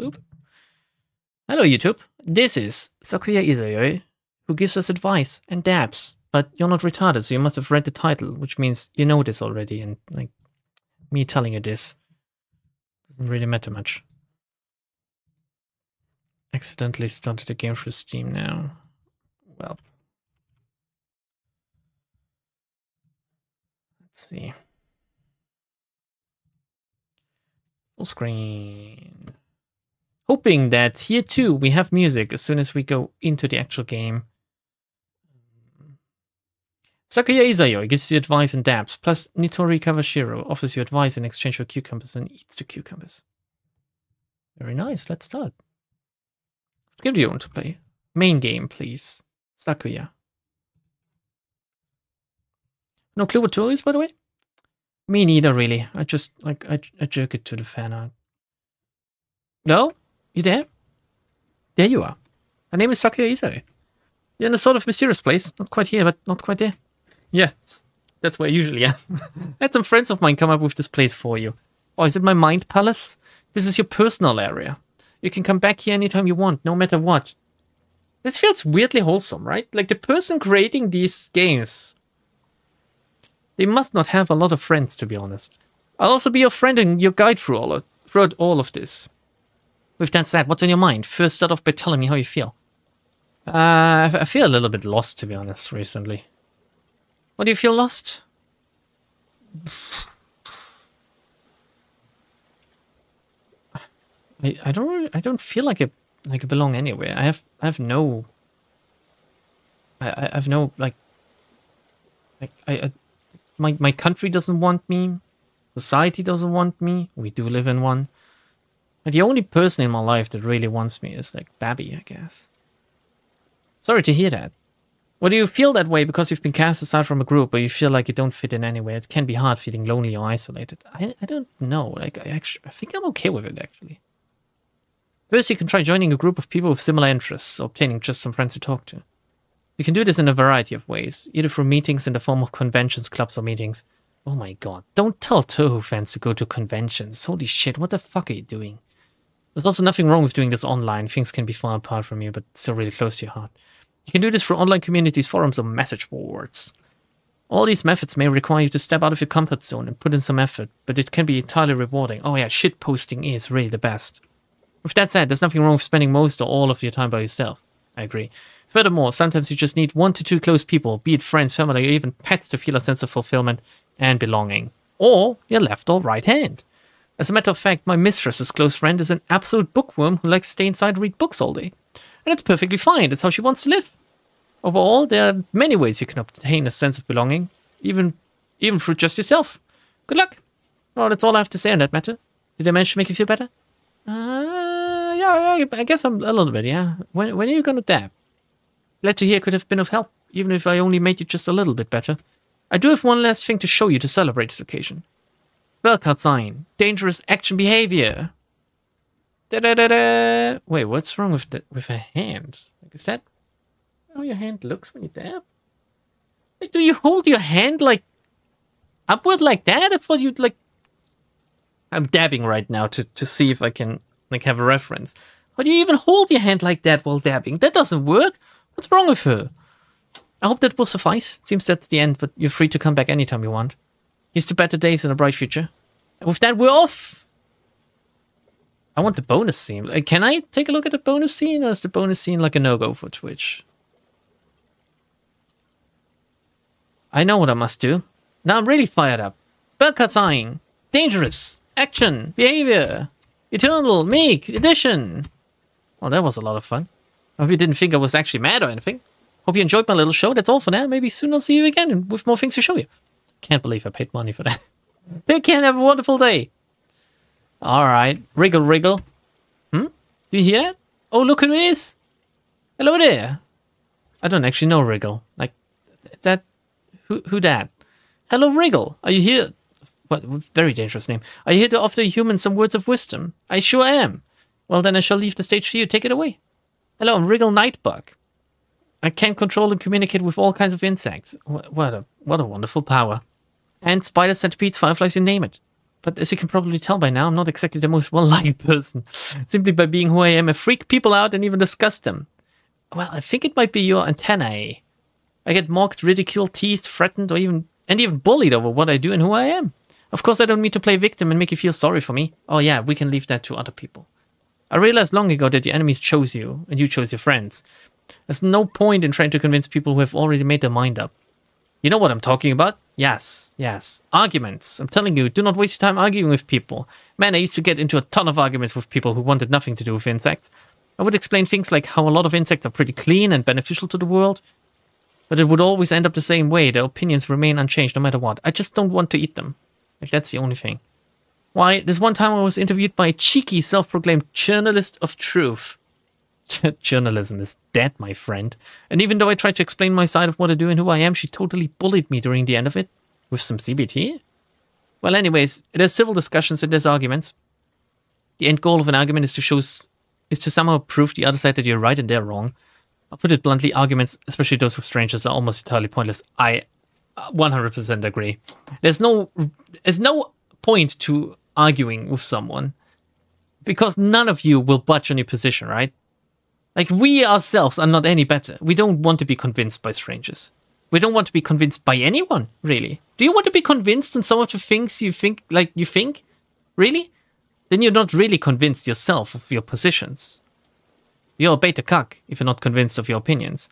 Boop. Hello, YouTube. This is Sakuya Izayoi, who gives us advice and dabs. But you're not retarded, so you must have read the title, which means you know this already, and like me telling you this doesn't really matter much. Accidentally started the game through Steam now. Well, let's see. Full screen. Hoping that here too we have music as soon as we go into the actual game. Sakuya Izayoi gives you advice and dabs, plus Nitori Kawashiro offers you advice in exchange for cucumbers and eats the cucumbers. Very nice, let's start. What game do you want to play? Main game, please. Sakuya. No clue what 2 is, by the way? Me neither, really. I just, like, I jerk it to the fan art. No? You there? There you are. My name is Sakuya Izayoi. You're in a sort of mysterious place. Not quite here, but not quite there. Yeah, that's where I usually am. I had some friends of mine come up with this place for you. Oh, is it my mind palace? This is your personal area. You can come back here anytime you want, no matter what. This feels weirdly wholesome, right? Like the person creating these games, they must not have a lot of friends, to be honest. I'll also be your friend and your guide throughout all of this. With that said, what's on your mind? First, start off by telling me how you feel. I feel a little bit lost, to be honest, recently. Why do you feel lost? I don't feel like I belong anywhere. I have no my country doesn't want me. Society doesn't want me. We do live in one. And the only person in my life that really wants me is like Babby, I guess. Sorry to hear that. Or do you feel that way because you've been cast aside from a group, or you feel like you don't fit in anywhere? It can be hard feeling lonely or isolated. I don't know. Like I think I'm okay with it, actually. First, you can try joining a group of people with similar interests, or obtaining just some friends to talk to. You can do this in a variety of ways, either through meetings in the form of conventions, clubs, or meetings. Oh my god, don't tell Touhou fans to go to conventions. Holy shit, what the fuck are you doing? There's also nothing wrong with doing this online. Things can be far apart from you, but still really close to your heart. You can do this through online communities, forums, or message boards. All these methods may require you to step out of your comfort zone and put in some effort, but it can be entirely rewarding. Oh yeah, shit posting is really the best. With that said, there's nothing wrong with spending most or all of your time by yourself. I agree. Furthermore, sometimes you just need 1 to 2 close people, be it friends, family, or even pets, to feel a sense of fulfillment and belonging. Or your left or right hand. As a matter of fact, my mistress's close friend is an absolute bookworm who likes to stay inside and read books all day. And it's perfectly fine. That's how she wants to live. Overall, there are many ways you can obtain a sense of belonging, even through just yourself. Good luck. Well, that's all I have to say on that matter. Did I manage to make you feel better? Yeah, I guess I'm a little bit, yeah. When are you gonna dab? Glad to hear could have been of help, even if I only made you just a little bit better. I do have one last thing to show you to celebrate this occasion. Spell card sign. Dangerous action behavior. Da-da-da-da. Wait, what's wrong with her hand? Like, is that how your hand looks when you dab? Like, do you hold your hand, like, upward like that? I thought you'd, like... I'm dabbing right now to see if I can, like, have a reference. How do you even hold your hand like that while dabbing? That doesn't work. What's wrong with her? I hope that will suffice. It seems that's the end, but you're free to come back anytime you want. Here's to better days and a bright future. And with that, we're off! I want the bonus scene. Like, can I take a look at the bonus scene, or is the bonus scene like a no-go for Twitch? I know what I must do. Now I'm really fired up. Spell card sign. Dangerous. Action. Behavior. Eternal. Meek. Edition. Well, that was a lot of fun. I hope you didn't think I was actually mad or anything. Hope you enjoyed my little show. That's all for now. Maybe soon I'll see you again with more things to show you. Can't believe I paid money for that. Take care and have a wonderful day. Alright. Wriggle, wriggle. Do you hear that? Oh, look who it is. Hello there. I don't actually know Wriggle. Like, is that... Who that? Hello, Wriggle. Are you here? What, very dangerous name. Are you here to offer humans some words of wisdom? I sure am. Well, then I shall leave the stage to you. Take it away. Hello, I'm Wriggle Nightbug. I can control and communicate with all kinds of insects. What a wonderful power. And spiders, centipedes, fireflies, you name it. But as you can probably tell by now, I'm not exactly the most well-liked person. Simply by being who I am, I freak people out and even disgust them. Well, I think it might be your antennae. I get mocked, ridiculed, teased, threatened, or even bullied over what I do and who I am. Of course, I don't mean to play victim and make you feel sorry for me. Oh yeah, we can leave that to other people. I realized long ago that your enemies chose you, and you chose your friends. There's no point in trying to convince people who have already made their mind up. You know what I'm talking about? Yes. Arguments. I'm telling you, do not waste your time arguing with people. Man, I used to get into a ton of arguments with people who wanted nothing to do with insects. I would explain things like how a lot of insects are pretty clean and beneficial to the world, but it would always end up the same way. Their opinions remain unchanged no matter what. I just don't want to eat them. Like, that's the only thing. Why, this one time I was interviewed by a cheeky, self-proclaimed journalist of truth. Journalism is dead, my friend. And even though I tried to explain my side of what I do and who I am, she totally bullied me during the end of it. With some CBT? Well, anyways, there's civil discussions and there's arguments. The end goal of an argument is to somehow prove the other side that you're right and they're wrong. I'll put it bluntly, arguments, especially those with strangers, are almost entirely pointless. I 100% agree. There's no point to arguing with someone because none of you will budge on your position, right? Like, we ourselves are not any better. We don't want to be convinced by strangers. We don't want to be convinced by anyone, really. Do you want to be convinced on some of the things you think, Really? Then you're not really convinced yourself of your positions. You're a beta cuck if you're not convinced of your opinions.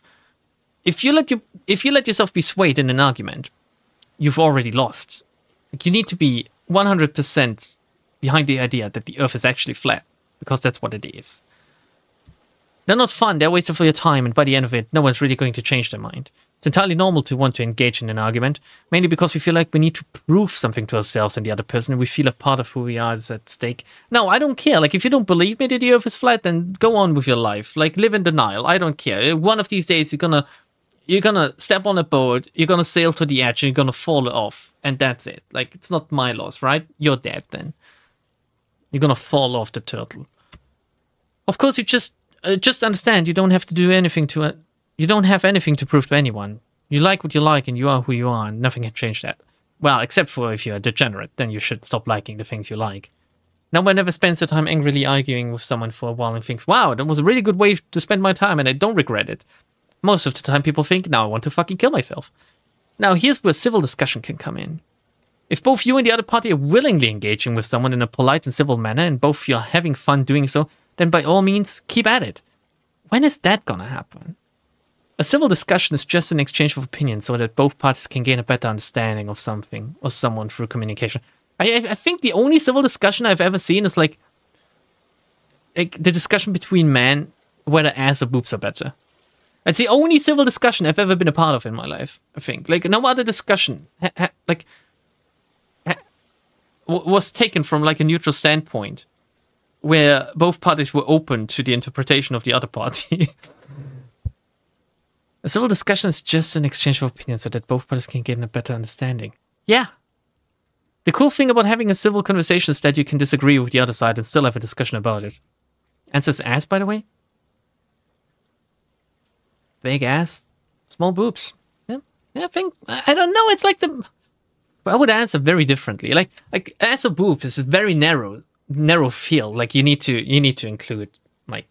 If you let yourself be swayed in an argument, you've already lost. Like, you need to be 100% behind the idea that the Earth is actually flat, because that's what it is. They're not fun, they're a waste of your time, and by the end of it, no one's really going to change their mind. It's entirely normal to want to engage in an argument, mainly because we feel like we need to prove something to ourselves and the other person, and we feel a part of who we are is at stake. No, I don't care. Like, if you don't believe me that the Earth is flat, then go on with your life. Like, live in denial. I don't care. One of these days, you're gonna step on a boat, you're gonna sail to the edge, and you're gonna fall off, and that's it. Like, it's not my loss, right? You're dead then. You're gonna fall off the turtle. Of course, you just understand you don't have to do anything to you don't have anything to prove to anyone. You like what you like and you are who you are and nothing can change that. Well, except for if you're a degenerate, then you should stop liking the things you like. No one ever spends their time angrily arguing with someone for a while and thinks, wow, that was a really good way to spend my time and I don't regret it. Most of the time people think, now I want to fucking kill myself. Now here's where civil discussion can come in. If both you and the other party are willingly engaging with someone in a polite and civil manner and both you're having fun doing so, then by all means, keep at it. When is that gonna happen? A civil discussion is just an exchange of opinions so that both parties can gain a better understanding of something or someone through communication. I think the only civil discussion I've ever seen is like the discussion between men whether ass or boobs are better. It's the only civil discussion I've ever been a part of in my life, I think. Like, no other discussion was taken from like a neutral standpoint where both parties were open to the interpretation of the other party. A civil discussion is just an exchange of opinions so that both parties can gain a better understanding. Yeah. The cool thing about having a civil conversation is that you can disagree with the other side and still have a discussion about it. Answer's ass, by the way. Big ass, small boobs. Yeah, I think, I don't know, it's like I would answer very differently. Like ass or boobs is a very narrow field. Like, you need to include like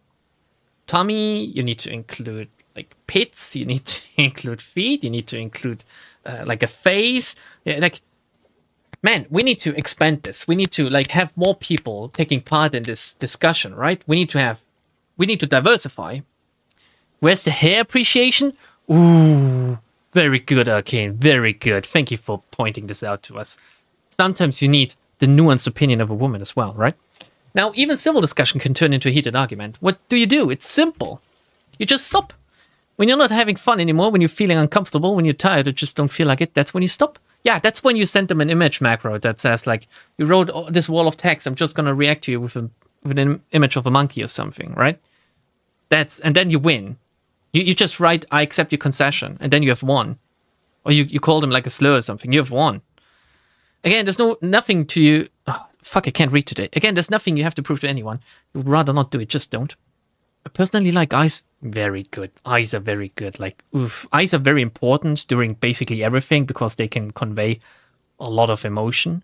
tummy, you need to include like pits, you need to include feet, you need to include like a face. Yeah, like, man, we need to expand this. We need to like have more people taking part in this discussion, right? We need to diversify. Where's the hair appreciation? Ooh, very good, Arcane. Very good. Thank you for pointing this out to us. Sometimes you need the nuanced opinion of a woman as well, right? Now, even civil discussion can turn into a heated argument. What do? It's simple. You just stop. When you're not having fun anymore, when you're feeling uncomfortable, when you're tired or just don't feel like it, that's when you stop. Yeah, that's when you send them an image macro that says, like, you wrote this wall of text, I'm just going to react to you with an image of a monkey or something, right? And then you win. You just write, I accept your concession, and then you have won. Or you call them like a slur or something, you have won. Again, there's nothing to you... Oh, fuck, I can't read today. Again, there's nothing you have to prove to anyone. You would rather not do it, just don't. I personally like eyes. Very good. Eyes are very good. Like, oof. Eyes are very important during basically everything because they can convey a lot of emotion.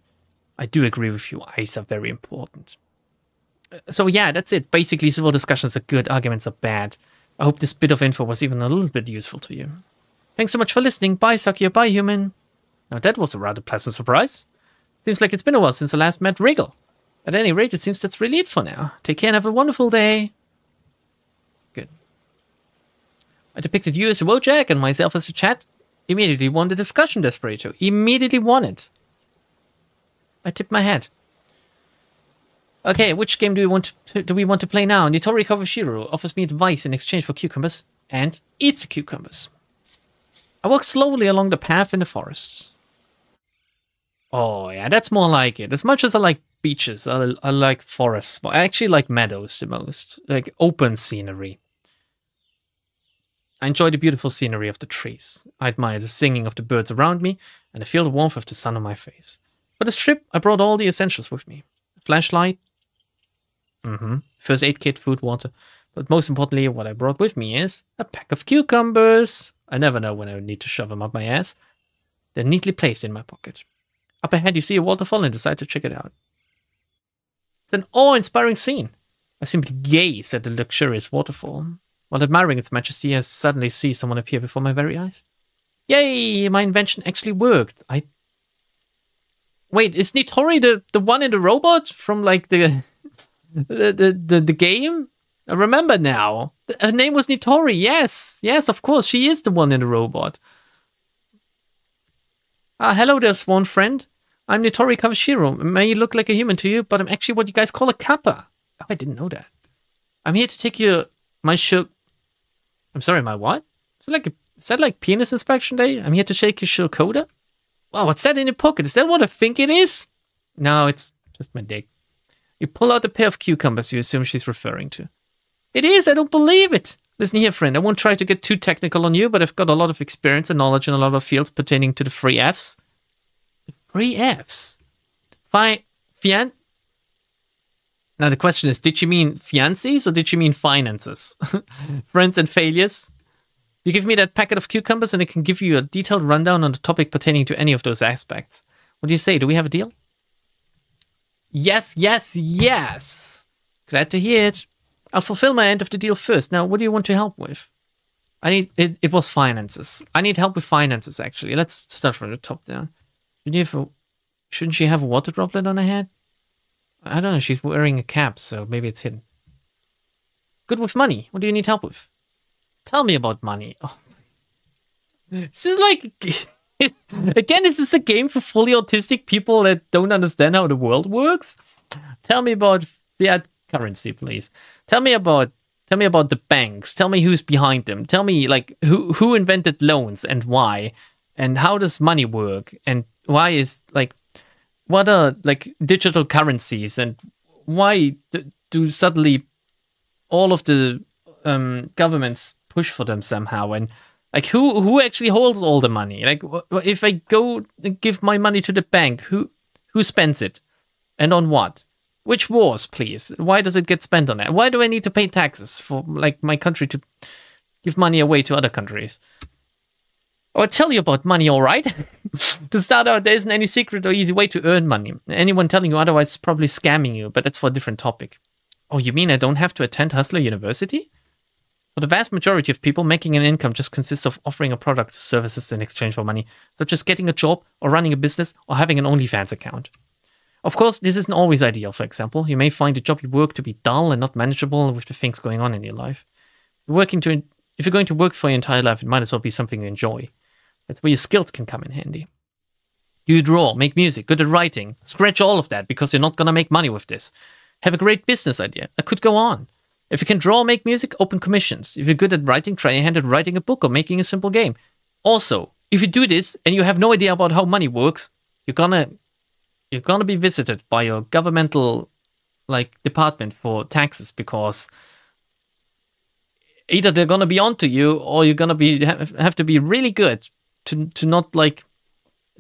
I do agree with you. Eyes are very important. So yeah, that's it. Basically, civil discussions are good, arguments are bad. I hope this bit of info was even a little bit useful to you. Thanks so much for listening. Bye, Sakia. Bye, human. Now that was a rather pleasant surprise. Seems like it's been a while since I last met Wriggle. At any rate, it seems that's really it for now. Take care and have a wonderful day. Good. I depicted you as a Wojak and myself as a chat. Immediately won the discussion, Desperado. Immediately won it. I tipped my head. Okay, which game do we want to play now? Nitori Kawashiro offers me advice in exchange for cucumbers, and eats cucumbers. I walk slowly along the path in the forest. Oh yeah, that's more like it. As much as I like beaches, I like forests. I actually like meadows the most, like open scenery. I enjoy the beautiful scenery of the trees. I admire the singing of the birds around me, and I feel the warmth of the sun on my face. For this trip, I brought all the essentials with me. A flashlight, first aid kit, food, water. But most importantly, what I brought with me is a pack of cucumbers. I never know when I need to shove them up my ass. They're neatly placed in my pocket. Up ahead, you see a waterfall and decide to check it out. It's an awe-inspiring scene. I simply gaze at the luxurious waterfall. While admiring its majesty, I suddenly see someone appear before my very eyes. Yay! My invention actually worked. Wait, is Nitori the one in the robot from like the game? I remember now. Her name was Nitori. Yes, of course, she is the one in the robot. Hello there, swan friend. I'm Nitori Kawashiro. May look like a human to you, but I'm actually what you guys call a kappa. Oh, I didn't know that. I'm here to take my I'm sorry, my what? Is that like penis inspection day? I'm here to shake your Shokoda? Wow, what's that in your pocket? Is that what I think it is? No, it's just my dick. You pull out a pair of cucumbers you assume she's referring to. It is, I don't believe it. Listen here, friend, I won't try to get too technical on you, but I've got a lot of experience and knowledge in a lot of fields pertaining to the 3 Fs. The 3 Fs? Now the question is, did she mean fiancés or did she mean finances? Friends and failures? You give me that packet of cucumbers and I can give you a detailed rundown on the topic pertaining to any of those aspects. What do you say? Do we have a deal? Yes. Glad to hear it. I'll fulfill my end of the deal first. Now, what do you want to help with? It was finances. I need help with finances, actually. Let's start from the top down. Shouldn't she have a water droplet on her head? I don't know. She's wearing a cap, so maybe it's hidden. Good with money. What do you need help with? Tell me about money. Oh. This is like... Again, is this a game for fully autistic people that don't understand how the world works? Tell me about fiat currency, please. Tell me about the banks. Tell me who's behind them. Tell me like who invented loans and why, and how does money work, and why is like what are like digital currencies, and why do suddenly all of the governments push for them somehow, and like who actually holds all the money? Like if I go give my money to the bank, who spends it, and on what? Which wars, please? Why does it get spent on that? Why do I need to pay taxes for like my country to give money away to other countries? I'll tell you about money, all right? To start out, there isn't any secret or easy way to earn money. Anyone telling you otherwise is probably scamming you, but that's for a different topic. Oh, you mean I don't have to attend Hustler University? For the vast majority of people, making an income just consists of offering a product or services in exchange for money, such as getting a job or running a business or having an OnlyFans account. Of course, this isn't always ideal. For example, you may find the job you work to be dull and not manageable with the things going on in your life. If you're going to work for your entire life, it might as well be something you enjoy. That's where your skills can come in handy. Do you draw, make music, good at writing? Scratch all of that because you're not going to make money with this. Have a great business idea. I could go on. If you can draw or make music, open commissions. If you're good at writing, try your hand at writing a book or making a simple game. Also, if you do this and you have no idea about how money works, you're gonna be visited by your governmental department for taxes, because either they're gonna be onto you or you're gonna have to be really good to not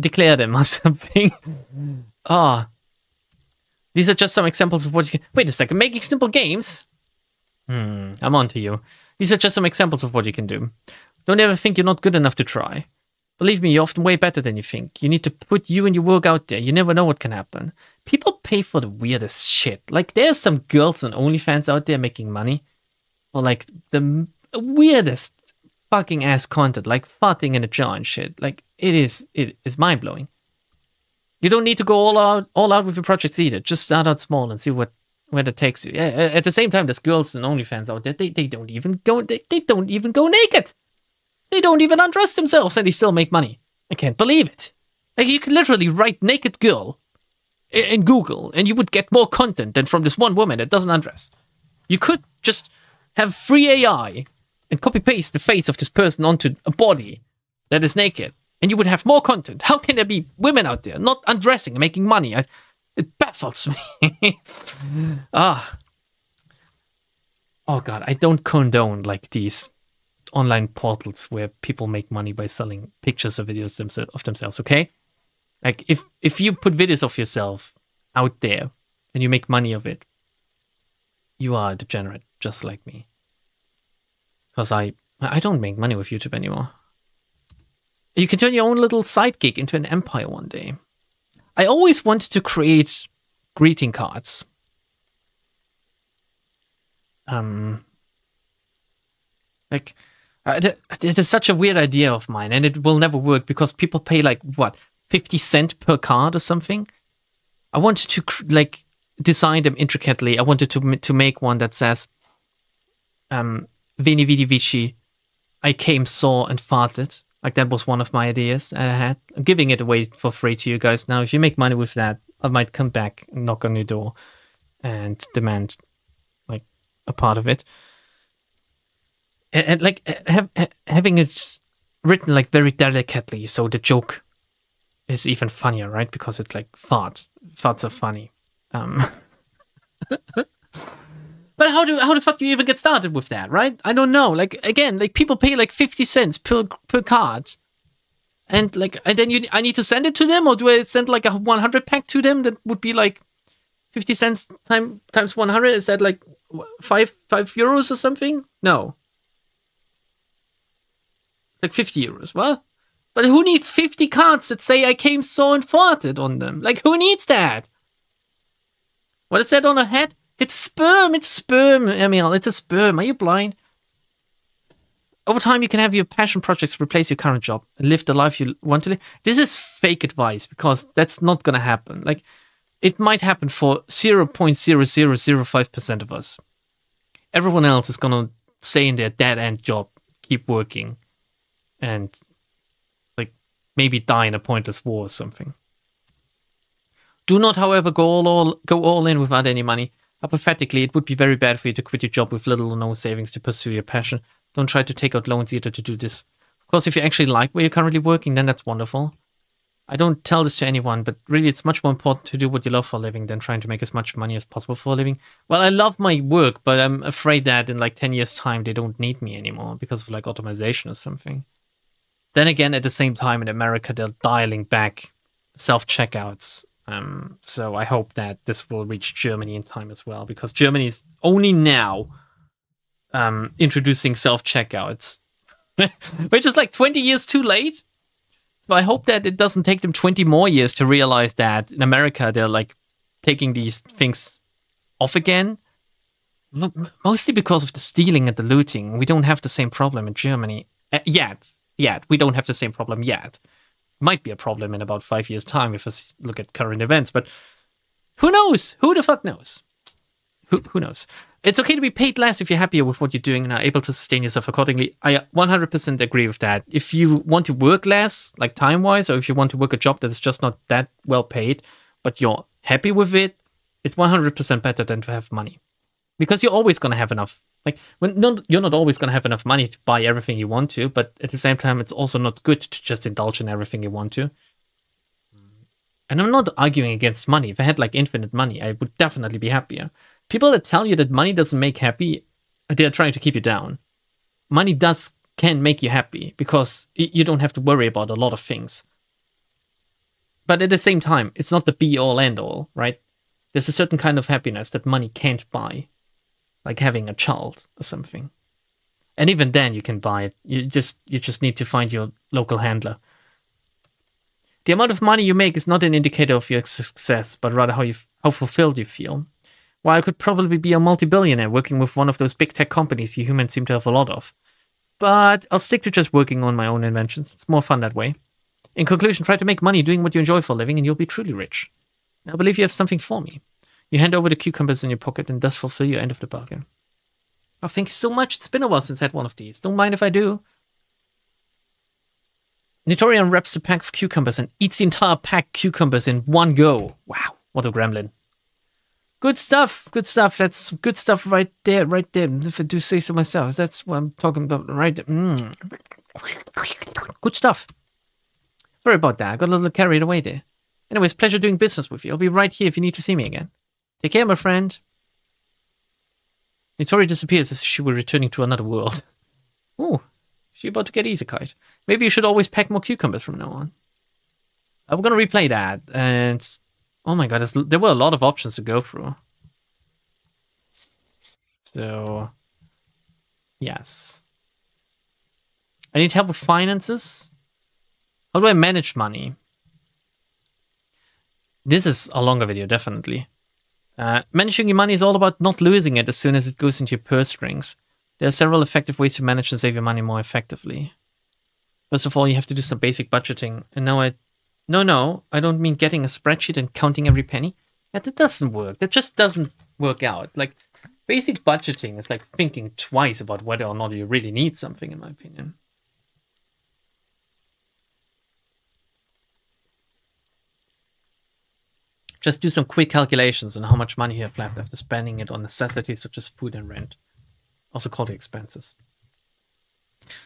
declare them or something. These are just some examples of what you can... Wait a second, making simple games? I'm on to you. These are just some examples of what you can do. Don't ever think you're not good enough to try. Believe me, you're often way better than you think. You need to put you and your work out there. You never know what can happen. People pay for the weirdest shit. Like, there's some girls on OnlyFans out there making money for, like, the weirdest fucking ass content, like farting in a jar and shit. Like, it is mind-blowing. You don't need to go all out with your projects either. Just start out small and see where that takes you. Yeah, at the same time, there's girls and OnlyFans out there. They don't even go. They don't even go naked. They don't even undress themselves, and they still make money. I can't believe it. Like, you could literally write "naked girl" in Google, and you would get more content than from this one woman that doesn't undress. You could just have free AI and copy paste the face of this person onto a body that is naked, and you would have more content. How can there be women out there not undressing and making money? It baffles me. Oh God, I don't condone like these online portals where people make money by selling pictures or videos of themselves, okay? Like, if you put videos of yourself out there and you make money of it, you are a degenerate just like me. Because I don't make money with YouTube anymore. You can turn your own little side gig into an empire one day. I always wanted to create greeting cards. It is such a weird idea of mine, and it will never work because people pay like, what, 50 cents per card or something? I wanted to like design them intricately. I wanted to make one that says, Veni Vidi Vici, I came, saw, and farted. Like, that was one of my ideas that I had. I'm giving it away for free to you guys now. If you make money with that, I might come back and knock on your door and demand like a part of it. And like having it written like very delicately, so the joke is even funnier, right? Because it's like farts are funny. But how the fuck do you even get started with that, right? I don't know. Like, again, like, people pay like 50 cents per card, and then I need to send it to them, or do I send like a 100 pack to them? That would be like 50 cents times 100. Is that like 5 euros or something? No. Like 50 euros. Well, but who needs 50 cards that say I came, saw, and farted on them? Like, who needs that? What is that on a hat? It's sperm. It's sperm, Emil. It's a sperm. Are you blind? Over time, you can have your passion projects replace your current job and live the life you want to live. This is fake advice because that's not going to happen. Like, it might happen for 0.0005% of us. Everyone else is going to stay in their dead-end job, keep working, and like maybe die in a pointless war or something. Do not, however, go all in without any money. Hypothetically, it would be very bad for you to quit your job with little or no savings to pursue your passion. Don't try to take out loans either to do this. Of course, if you actually like where you're currently working, then that's wonderful. I don't tell this to anyone, but really it's much more important to do what you love for a living than trying to make as much money as possible for a living. Well, I love my work, but I'm afraid that in like 10 years' time, they don't need me anymore because of like automation or something. Then again, at the same time in America, they're dialing back self-checkouts. So I hope that this will reach Germany in time as well, because Germany is only now introducing self-checkouts, which is like 20 years too late. So I hope that it doesn't take them 20 more years to realize that in America they're like taking these things off again. Mostly because of the stealing and the looting. We don't have the same problem in Germany yet. We don't have the same problem yet. Might be a problem in about 5 years' time if I look at current events, but who knows? Who the fuck knows? Who knows? It's okay to be paid less if you're happier with what you're doing and are able to sustain yourself accordingly. I 100% agree with that. If you want to work less, like time-wise, or if you want to work a job that is just not that well paid, but you're happy with it, it's 100% better than to have money. Because you're always going to have enough. Like, you're not always going to have enough money to buy everything you want to, but at the same time, it's also not good to just indulge in everything you want to. And I'm not arguing against money. If I had like infinite money, I would definitely be happier. People that tell you that money doesn't make happy, they're trying to keep you down. Money can make you happy because you don't have to worry about a lot of things. But at the same time, it's not the be-all, end-all, right? There's a certain kind of happiness that money can't buy. Like having a child or something. And even then you can buy it. You just need to find your local handler. The amount of money you make is not an indicator of your success, but rather how fulfilled you feel. While I could probably be a multi-billionaire working with one of those big tech companies you humans seem to have a lot of. But I'll stick to just working on my own inventions. It's more fun that way. In conclusion, try to make money doing what you enjoy for a living and you'll be truly rich. I believe you have something for me. You hand over the cucumbers in your pocket and thus fulfill your end of the bargain. Oh, thank you so much. It's been a while since I had one of these. Don't mind if I do. Nitori unwraps the pack of cucumbers and eats the entire pack of cucumbers in one go. Wow, what a gremlin. Good stuff, good stuff. That's good stuff right there, right there. If I do say so myself, that's what I'm talking about right there. Good stuff. Sorry about that. I got a little carried away there. Anyways, pleasure doing business with you. I'll be right here if you need to see me again. Take care, my friend. Nitori disappears as she were returning to another world. Ooh, she about to get isekai'd. Maybe you should always pack more cucumbers from now on. I'm gonna replay that, and oh my god, there were a lot of options to go through. So, yes. I need help with finances. How do I manage money? This is a longer video, definitely. Managing your money is all about not losing it as soon as it goes into your purse strings. There are several effective ways to manage and save your money more effectively. First of all, you have to do some basic budgeting. And now No, I don't mean getting a spreadsheet and counting every penny. That doesn't work. That just doesn't work out. Like, basic budgeting is like thinking twice about whether or not you really need something, in my opinion. Just do some quick calculations on how much money you have left after spending it on necessities such as food and rent. Also called the expenses.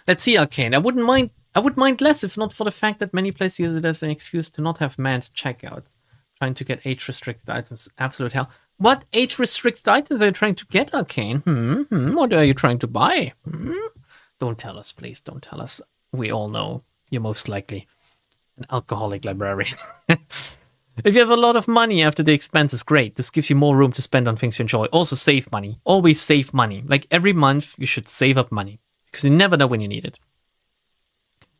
Let's see, Arcane. I would mind less if not for the fact that many places use it as an excuse to not have manned checkouts. Trying to get age-restricted items, absolute hell. What age-restricted items are you trying to get, Arcane? What are you trying to buy? Don't tell us, please. Don't tell us. We all know you're most likely an alcoholic librarian. If you have a lot of money after the expenses, great. This gives you more room to spend on things you enjoy. Also save money. Always save money. Like every month, you should save up money. Because you never know when you need it.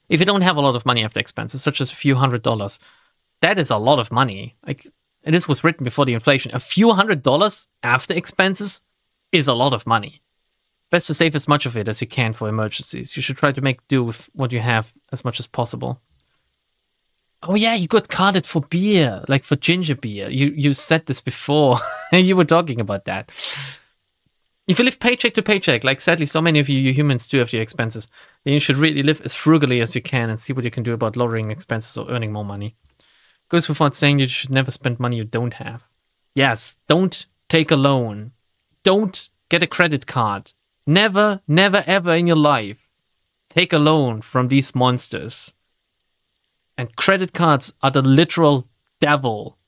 If you don't have a lot of money after expenses, such as a few $100s, that is a lot of money. Like, this was written before the inflation. A few $100s after expenses is a lot of money. Best to save as much of it as you can for emergencies. You should try to make do with what you have as much as possible. Oh yeah, you got carded for beer, like for ginger beer. You said this before. You were talking about that. If you live paycheck to paycheck, like sadly so many of you humans do after your expenses, then you should really live as frugally as you can and see what you can do about lowering expenses or earning more money. Goes without saying you should never spend money you don't have. Yes, don't take a loan. Don't get a credit card. Never, never, ever in your life take a loan from these monsters. And credit cards are the literal devil.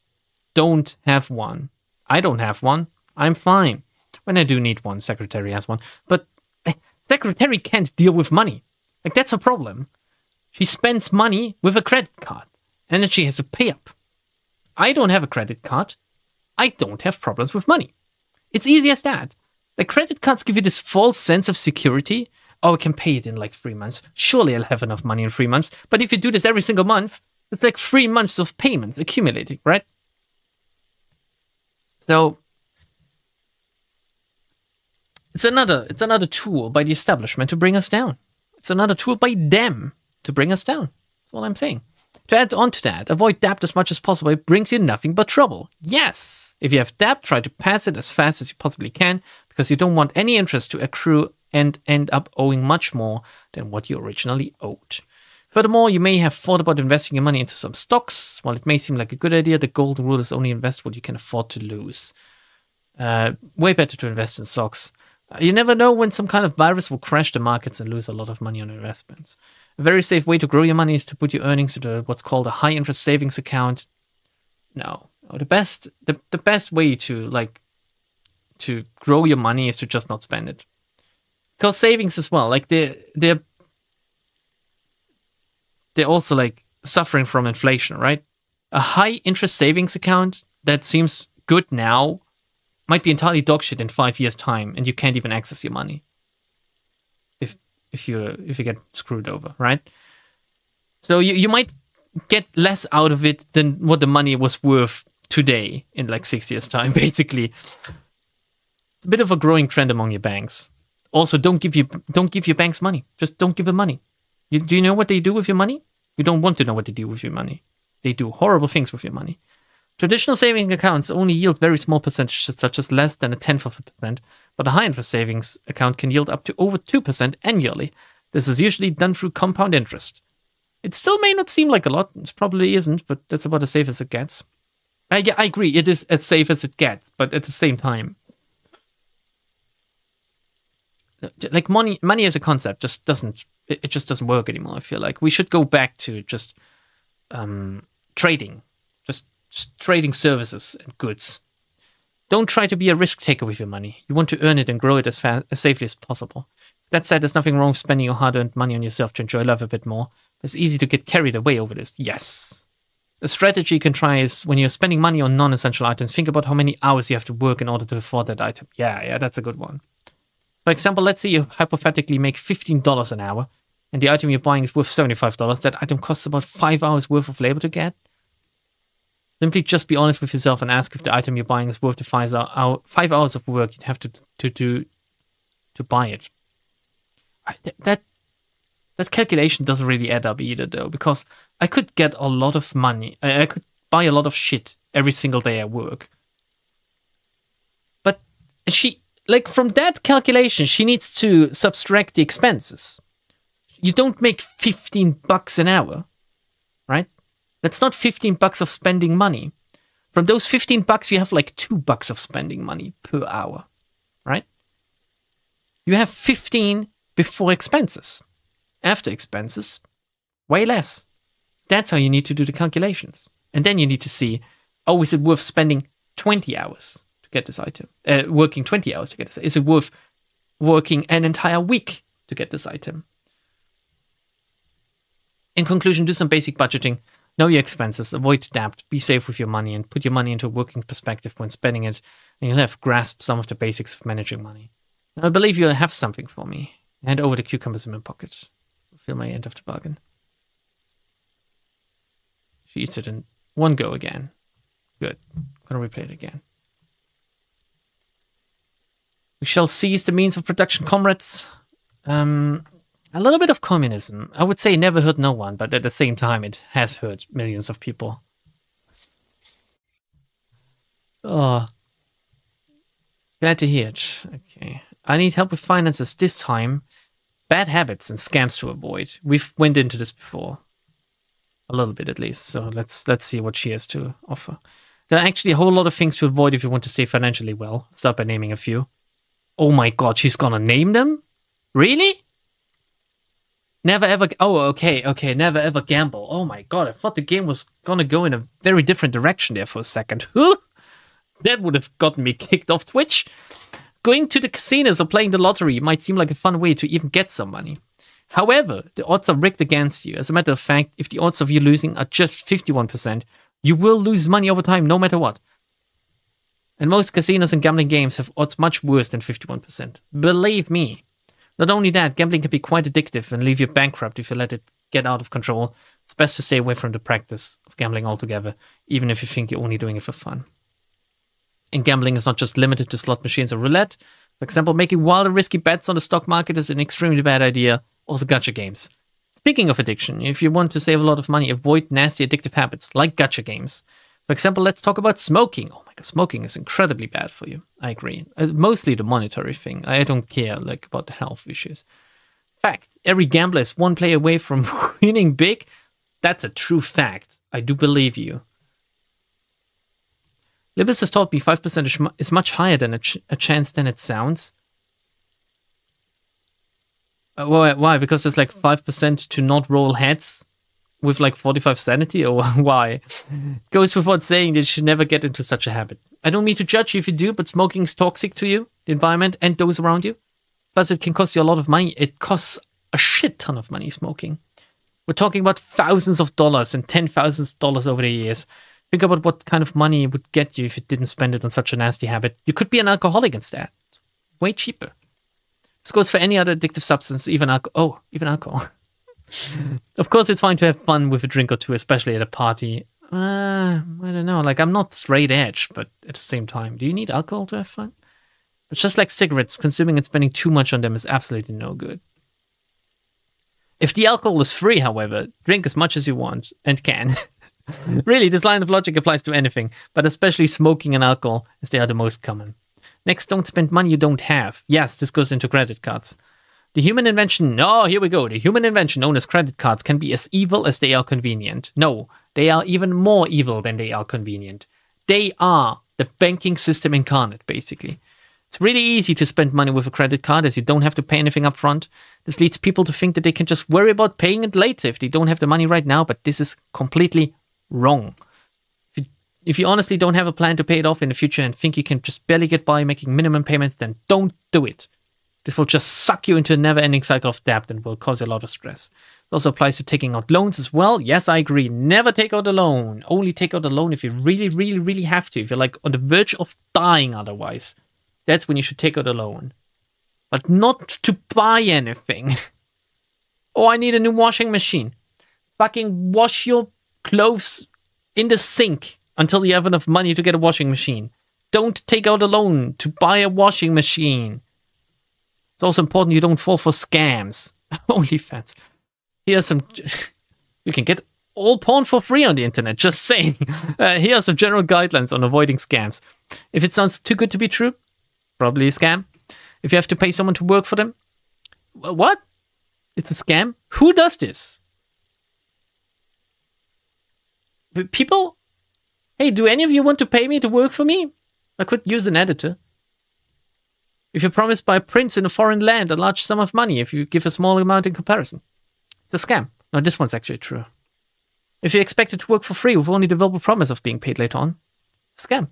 Don't have one. I don't have one. I'm fine. When I do need one, Secretary has one. But Secretary can't deal with money. Like, that's a problem. She spends money with a credit card. And then she has to pay up. I don't have a credit card. I don't have problems with money. It's easy as that. The credit cards give you this false sense of security. Oh, I can pay it in like 3 months. Surely I'll have enough money in 3 months. But if you do this every single month, it's like 3 months of payments accumulating, right? So it's another tool by the establishment to bring us down. It's another tool by them to bring us down. That's all I'm saying. To add on to that, avoid debt as much as possible. It brings you nothing but trouble. Yes! If you have debt, try to pass it as fast as you possibly can, because you don't want any interest to accrue and end up owing much more than what you originally owed. Furthermore, you may have thought about investing your money into some stocks. While it may seem like a good idea, the golden rule is only invest what you can afford to lose. Way better to invest in stocks. You never know when some kind of virus will crash the markets and lose a lot of money on investments. A very safe way to grow your money is to put your earnings into what's called a high interest savings account. No, the best way to grow your money is to just not spend it. Because savings as well, like they're also like suffering from inflation, right? A high interest savings account that seems good now might be entirely dog shit in 5 years' time, and you can't even access your money if you get screwed over, right? So you might get less out of it than what the money was worth today in like 6 years' time, basically. It's a bit of a growing trend among your banks. Also, don't give your banks money. Just don't give them money. Do you know what they do with your money? You don't want to know what they do with your money. They do horrible things with your money. Traditional savings accounts only yield very small percentages, such as less than 0.1%, but a high-interest savings account can yield up to over 2% annually. This is usually done through compound interest. It still may not seem like a lot. It probably isn't, but that's about as safe as it gets. Yeah, I agree. It is as safe as it gets, but at the same time, like money as a concept just doesn't work anymore. I feel like we should go back to just trading, just trading services and goods. Don't try to be a risk taker with your money. You want to earn it and grow it as safely as possible. That said, there's nothing wrong with spending your hard-earned money on yourself to enjoy life a bit more. It's easy to get carried away over this. Yes. A strategy you can try is when you're spending money on non-essential items, think about how many hours you have to work in order to afford that item. Yeah, that's a good one. For example, let's say you hypothetically make $15 an hour, and the item you're buying is worth $75. That item costs about 5 hours worth of labor to get. Simply just be honest with yourself and ask if the item you're buying is worth the 5 hours of work you'd have to buy it. That calculation doesn't really add up either, though, because I could get a lot of money. I could buy a lot of shit every single day at work. But from that calculation, she needs to subtract the expenses. You don't make $15 an hour, right? That's not $15 of spending money. From those $15, you have like $2 of spending money per hour, right? You have 15 before expenses. After expenses, way less. That's how you need to do the calculations. And then you need to see, is it worth spending 20 hours to get this item? Working 20 hours to get this item? Is it worth working an entire week to get this item? In conclusion, do some basic budgeting. Know your expenses, avoid debt, be safe with your money, and put your money into a working perspective when spending it, and you'll have grasped some of the basics of managing money. Now, I believe you'll have something for me. Hand over the cucumbers in my pocket. Fulfill my end of the bargain. She eats it in one go again. Good. Gonna replay it again. We shall seize the means of production, comrades. A little bit of communism. I would say never hurt no one, but at the same time, it has hurt millions of people. Oh. Glad to hear it. Okay. I need help with finances this time. Bad habits and scams to avoid. We've went into this before. A little bit at least. So let's see what she has to offer. There are actually a whole lot of things to avoid if you want to stay financially well. Start by naming a few. Oh my god, she's gonna name them? Really? Never ever... Oh, okay. Never ever gamble. Oh my god, I thought the game was gonna go in a very different direction there for a second. That would have gotten me kicked off Twitch. Going to the casinos or playing the lottery might seem like a fun way to even get some money. However, the odds are rigged against you. As a matter of fact, if the odds of you losing are just 51%, you will lose money over time no matter what. And most casinos and gambling games have odds much worse than 51%. Believe me. Not only that, gambling can be quite addictive and leave you bankrupt if you let it get out of control. It's best to stay away from the practice of gambling altogether, even if you think you're only doing it for fun. And gambling is not just limited to slot machines or roulette. For example, making wild and risky bets on the stock market is an extremely bad idea. Also gacha games. Speaking of addiction, if you want to save a lot of money, avoid nasty addictive habits like gacha games. For example, let's talk about smoking. Oh my god, smoking is incredibly bad for you. I agree. Mostly the monetary thing. I don't care about the health issues. Fact, every gambler is one play away from winning big. That's a true fact. I do believe you. Libis has taught me 5% is much higher than a chance than it sounds. Why? Because there's like 5% to not roll heads with like 45 sanity, or why? Goes without saying that you should never get into such a habit. I don't mean to judge you if you do, but smoking is toxic to you, the environment, and those around you. Plus, it can cost you a lot of money. It costs a shit ton of money, smoking. We're talking about thousands of dollars and $10,000 over the years. Think about what kind of money it would get you if you didn't spend it on such a nasty habit. You could be an alcoholic instead. Way cheaper. This goes for any other addictive substance, even alcohol. Oh, even alcohol. Of course, it's fine to have fun with a drink or two, especially at a party. I don't know. Like, I'm not straight edge, but at the same time, do you need alcohol to have fun? It's just like cigarettes. Consuming and spending too much on them is absolutely no good. If the alcohol is free, however, drink as much as you want and can. Really, this line of logic applies to anything, but especially smoking and alcohol, as they are the most common. Next, don't spend money you don't have. Yes, this goes into credit cards. The human invention, here we go. The human invention known as credit cards can be as evil as they are convenient. No, they are even more evil than they are convenient. They are the banking system incarnate, basically. It's really easy to spend money with a credit card as you don't have to pay anything up front. This leads people to think that they can just worry about paying it later if they don't have the money right now, but this is completely wrong. If you honestly don't have a plan to pay it off in the future and think you can just barely get by making minimum payments, then don't do it. This will just suck you into a never-ending cycle of debt and will cause you a lot of stress. It also applies to taking out loans as well. Yes, I agree. Never take out a loan. Only take out a loan if you really, really, really have to. If you're like on the verge of dying otherwise. That's when you should take out a loan. But not to buy anything. Oh, I need a new washing machine. Fucking wash your clothes in the sink until you have enough money to get a washing machine. Don't take out a loan to buy a washing machine. It's also important you don't fall for scams. OnlyFans. Here's some... You can get all porn for free on the internet, just saying. Here are some general guidelines on avoiding scams. If it sounds too good to be true, probably a scam. If you have to pay someone to work for them, what? It's a scam? Who does this? People? Hey, do any of you want to pay me to work for me? I could use an editor. If you're promised by a prince in a foreign land a large sum of money if you give a small amount in comparison. It's a scam. No, this one's actually true. If you're expected to work for free with only the verbal promise of being paid later on, it's a scam.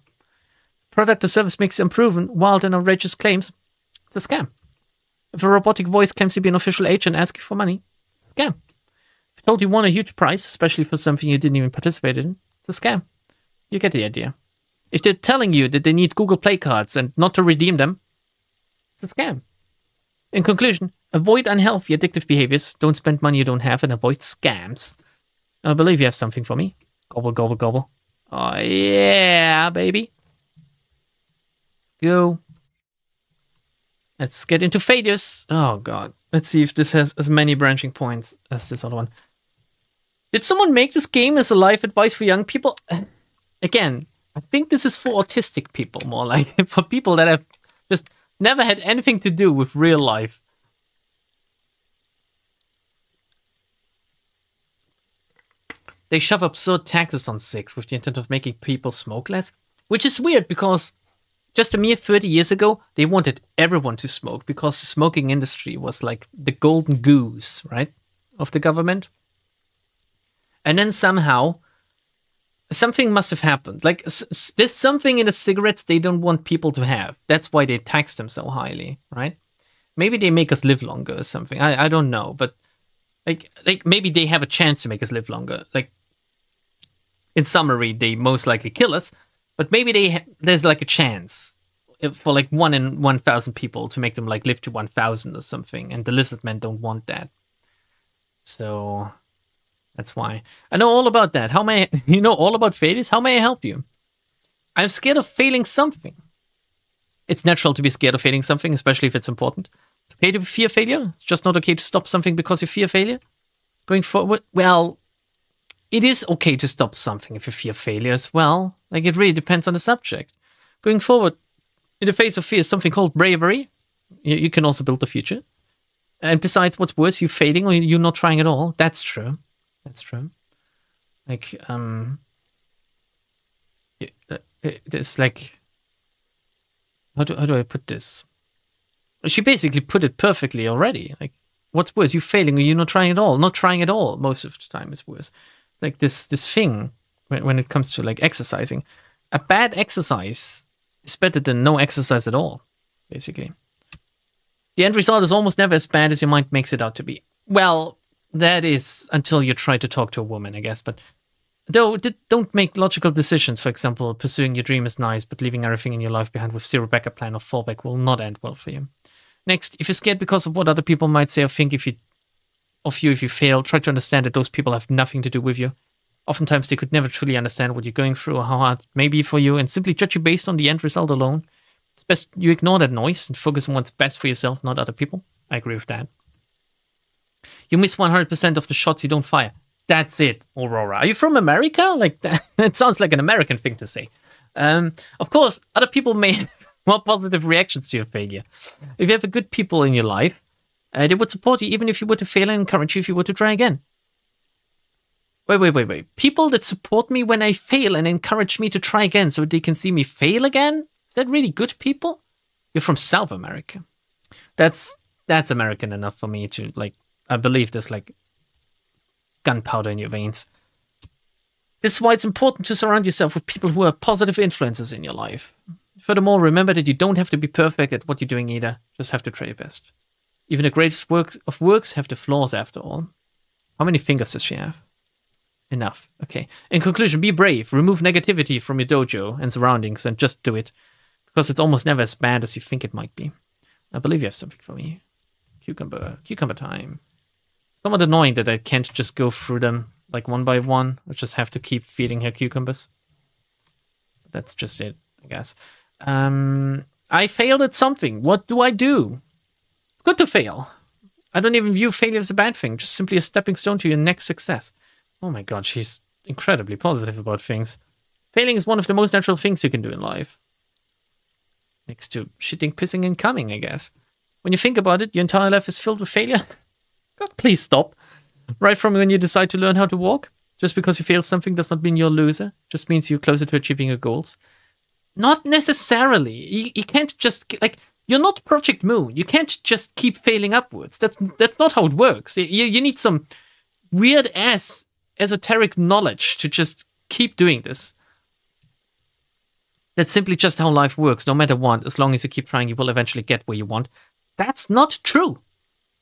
Product or service makes unproven, wild and outrageous claims, it's a scam. If a robotic voice claims to be an official agent and asks you for money, it's a scam. If told you won a huge prize, especially for something you didn't even participate in, it's a scam. You get the idea. If they're telling you that they need Google Play cards and not to redeem them, it's a scam. In conclusion, avoid unhealthy, addictive behaviors, don't spend money you don't have, and avoid scams. I believe you have something for me. Gobble, gobble, gobble. Oh, yeah, baby. Let's go. Let's get into failures. Oh, God. Let's see if this has as many branching points as this other one. Did someone make this game as a life advice for young people? Again, I think this is for autistic people, more like for people that have just never had anything to do with real life. They shove absurd taxes on cigs with the intent of making people smoke less, which is weird because just a mere 30 years ago, they wanted everyone to smoke because the smoking industry was like the golden goose, right, of the government. And then somehow, something must have happened. Like, there's something in the cigarettes they don't want people to have. That's why they tax them so highly, right? Maybe they make us live longer or something. I don't know, but like maybe they have a chance to make us live longer. Like, in summary, they most likely kill us, but maybe there's like a chance for like 1 in 1,000 people to make them like live to 1,000 or something, and the lizard men don't want that. So that's why. I know all about that. How may you know all about failures? How may I help you? I'm scared of failing something. It's natural to be scared of failing something, especially if it's important. It's okay to fear failure. It's just not okay to stop something because you fear failure. Going forward, well, it is okay to stop something if you fear failure as well. Like, it really depends on the subject. Going forward, in the face of fear, something called bravery. You can also build the future. And besides, what's worse, you failing or you not trying at all? That's true. That's true. Like, it's like, how do I put this? She basically put it perfectly already. Like, what's worse, you failing or you not trying at all? Not trying at all most of the time is worse. It's like this thing when it comes to like exercising. A bad exercise is better than no exercise at all, basically. The end result is almost never as bad as your mind makes it out to be. Well, that is until you try to talk to a woman, I guess. But don't make logical decisions. For example, pursuing your dream is nice, but leaving everything in your life behind with zero backup plan or fallback will not end well for you. Next, if you're scared because of what other people might say or think if you of you if you fail, try to understand that those people have nothing to do with you. Oftentimes, they could never truly understand what you're going through or how hard it may be for you, and simply judge you based on the end result alone. It's best you ignore that noise and focus on what's best for yourself, not other people. I agree with that. You miss 100% of the shots you don't fire. That's it, Aurora. Are you from America? Like that? It sounds like an American thing to say. Of course, other people may have more positive reactions to your failure. If you have a good people in your life, they would support you even if you were to fail and encourage you if you were to try again. Wait. People that support me when I fail and encourage me to try again so they can see me fail again? Is that really good people? You're from South America. That's American enough for me to, like, I believe there's, like, gunpowder in your veins. This is why it's important to surround yourself with people who are positive influences in your life. Furthermore, remember that you don't have to be perfect at what you're doing either. Just have to try your best. Even the greatest works have their flaws after all. How many fingers does she have? Enough. Okay. In conclusion, be brave. Remove negativity from your dojo and surroundings and just do it. Because it's almost never as bad as you think it might be. I believe you have something for me. Cucumber time. Somewhat annoying that I can't just go through them like one by one. I just have to keep feeding her cucumbers. That's just it, I guess. I failed at something. What do I do? It's good to fail. I don't even view failure as a bad thing. Just simply a stepping stone to your next success. Oh my god, she's incredibly positive about things. Failing is one of the most natural things you can do in life. Next to shitting, pissing, and coming, I guess. When you think about it, your entire life is filled with failure. God, please stop. Right from when you decide to learn how to walk. Just because you fail something does not mean you're a loser. Just means you're closer to achieving your goals. Not necessarily. You can't just, like, you're not Project Moon. You can't just keep failing upwards. That's not how it works. You need some weird-ass esoteric knowledge to just keep doing this. That's simply just how life works. No matter what, as long as you keep trying, you will eventually get where you want. That's not true.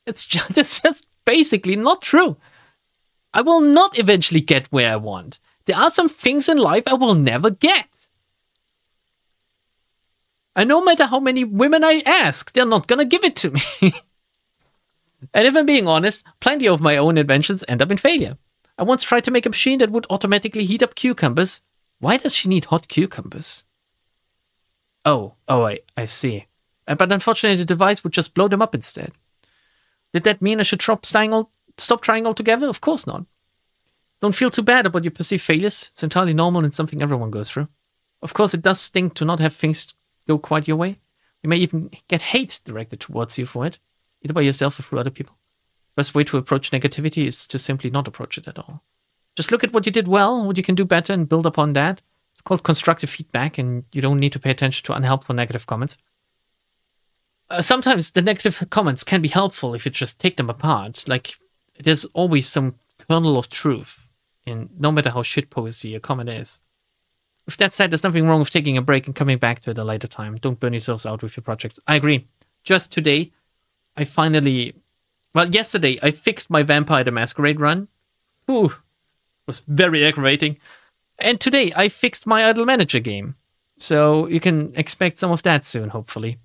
It's just basically not true. I will not eventually get where I want. There are some things in life I will never get. And no matter how many women I ask, they're not gonna give it to me. And if I'm being honest, plenty of my own inventions end up in failure. I once tried to make a machine that would automatically heat up cucumbers. Why does she need hot cucumbers? Oh, I see. But unfortunately, the device would just blow them up instead. Did that mean I should stop trying altogether? Of course not. Don't feel too bad about your perceived failures. It's entirely normal and something everyone goes through. Of course, it does stink to not have things go quite your way. You may even get hate directed towards you for it, either by yourself or through other people. Best way to approach negativity is to simply not approach it at all. Just look at what you did well, what you can do better, and build upon that. It's called constructive feedback, and you don't need to pay attention to unhelpful negative comments. Sometimes the negative comments can be helpful if you just take them apart. Like, there's always some kernel of truth in no matter how shitposy a comment is. With that said, there's nothing wrong with taking a break and coming back to it at a later time. Don't burn yourselves out with your projects. I agree. Just today, yesterday, I fixed my Vampire the Masquerade run. Ooh, it was very aggravating. And today, I fixed my Idle Manager game. So you can expect some of that soon, hopefully.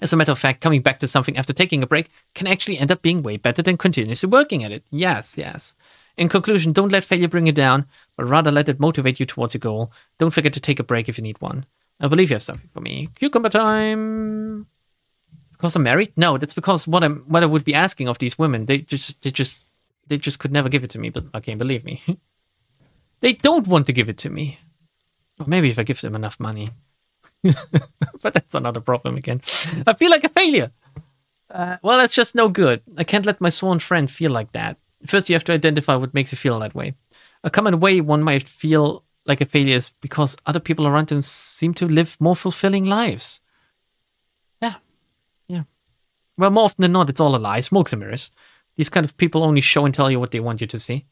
As a matter of fact, coming back to something after taking a break can actually end up being way better than continuously working at it. Yes. In conclusion, don't let failure bring you down, but rather let it motivate you towards your goal. Don't forget to take a break if you need one. I believe you have something for me. Cucumber time! Because I'm married? No, that's because what I would be asking of these women, they just could never give it to me, but okay, believe me. They don't want to give it to me. Or maybe if I give them enough money. But that's another problem again. I feel like a failure. Well, that's just no good. I can't let my sworn friend feel like that. First, you have to identify what makes you feel that way. A common way one might feel like a failure is because other people around them seem to live more fulfilling lives. Yeah. Well, more often than not, it's all a lie. Smokes and mirrors. These kind of people only show and tell you what they want you to see.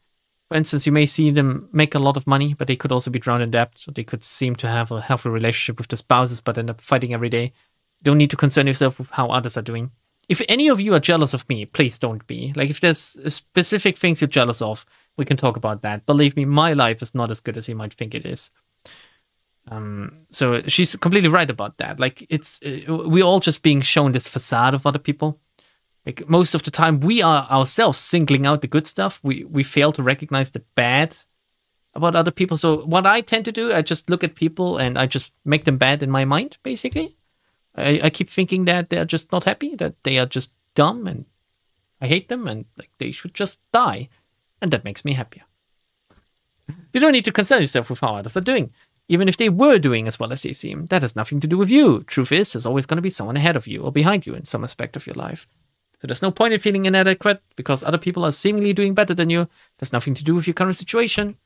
For instance, you may see them make a lot of money, but they could also be drowned in debt. Or they could seem to have a healthy relationship with their spouses, but end up fighting every day. You don't need to concern yourself with how others are doing. If any of you are jealous of me, please don't be. Like, if there's specific things you're jealous of, we can talk about that. Believe me, my life is not as good as you might think it is. So she's completely right about that. Like, we're all just being shown this facade of other people. Like most of the time, we are ourselves singling out the good stuff. We fail to recognize the bad about other people. So what I tend to do, I just look at people and I just make them bad in my mind, basically. I keep thinking that they're just not happy, that they are just dumb and I hate them and like they should just die. And that makes me happier. You don't need to concern yourself with how others are doing. Even if they were doing as well as they seem, that has nothing to do with you. Truth is, there's always going to be someone ahead of you or behind you in some aspect of your life. So there's no point in feeling inadequate because other people are seemingly doing better than you. There's nothing to do with your current situation.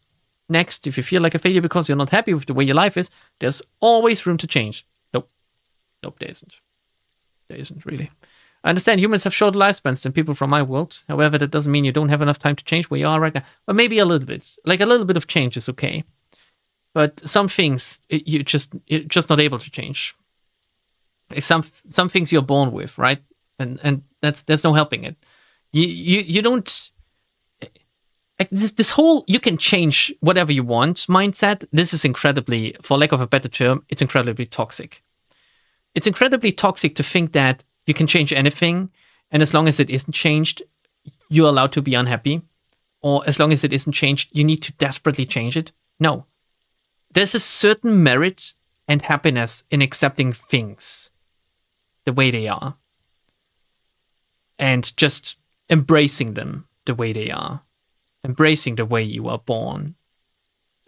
Next, if you feel like a failure because you're not happy with the way your life is, there's always room to change. Nope, there isn't. There isn't, really. I understand humans have shorter lifespans than people from my world. However, that doesn't mean you don't have enough time to change where you are right now. But maybe a little bit. Like a little bit of change is okay. But some things, you're just not able to change. Some things you're born with, right? And there's no helping it. You don't... Like this whole you can change whatever you want mindset, this is incredibly, for lack of a better term, it's incredibly toxic. It's incredibly toxic to think that you can change anything, and as long as it isn't changed, you're allowed to be unhappy. Or as long as it isn't changed, you need to desperately change it. No. There's a certain merit and happiness in accepting things the way they are. And just embracing them the way they are. Embracing the way you are born.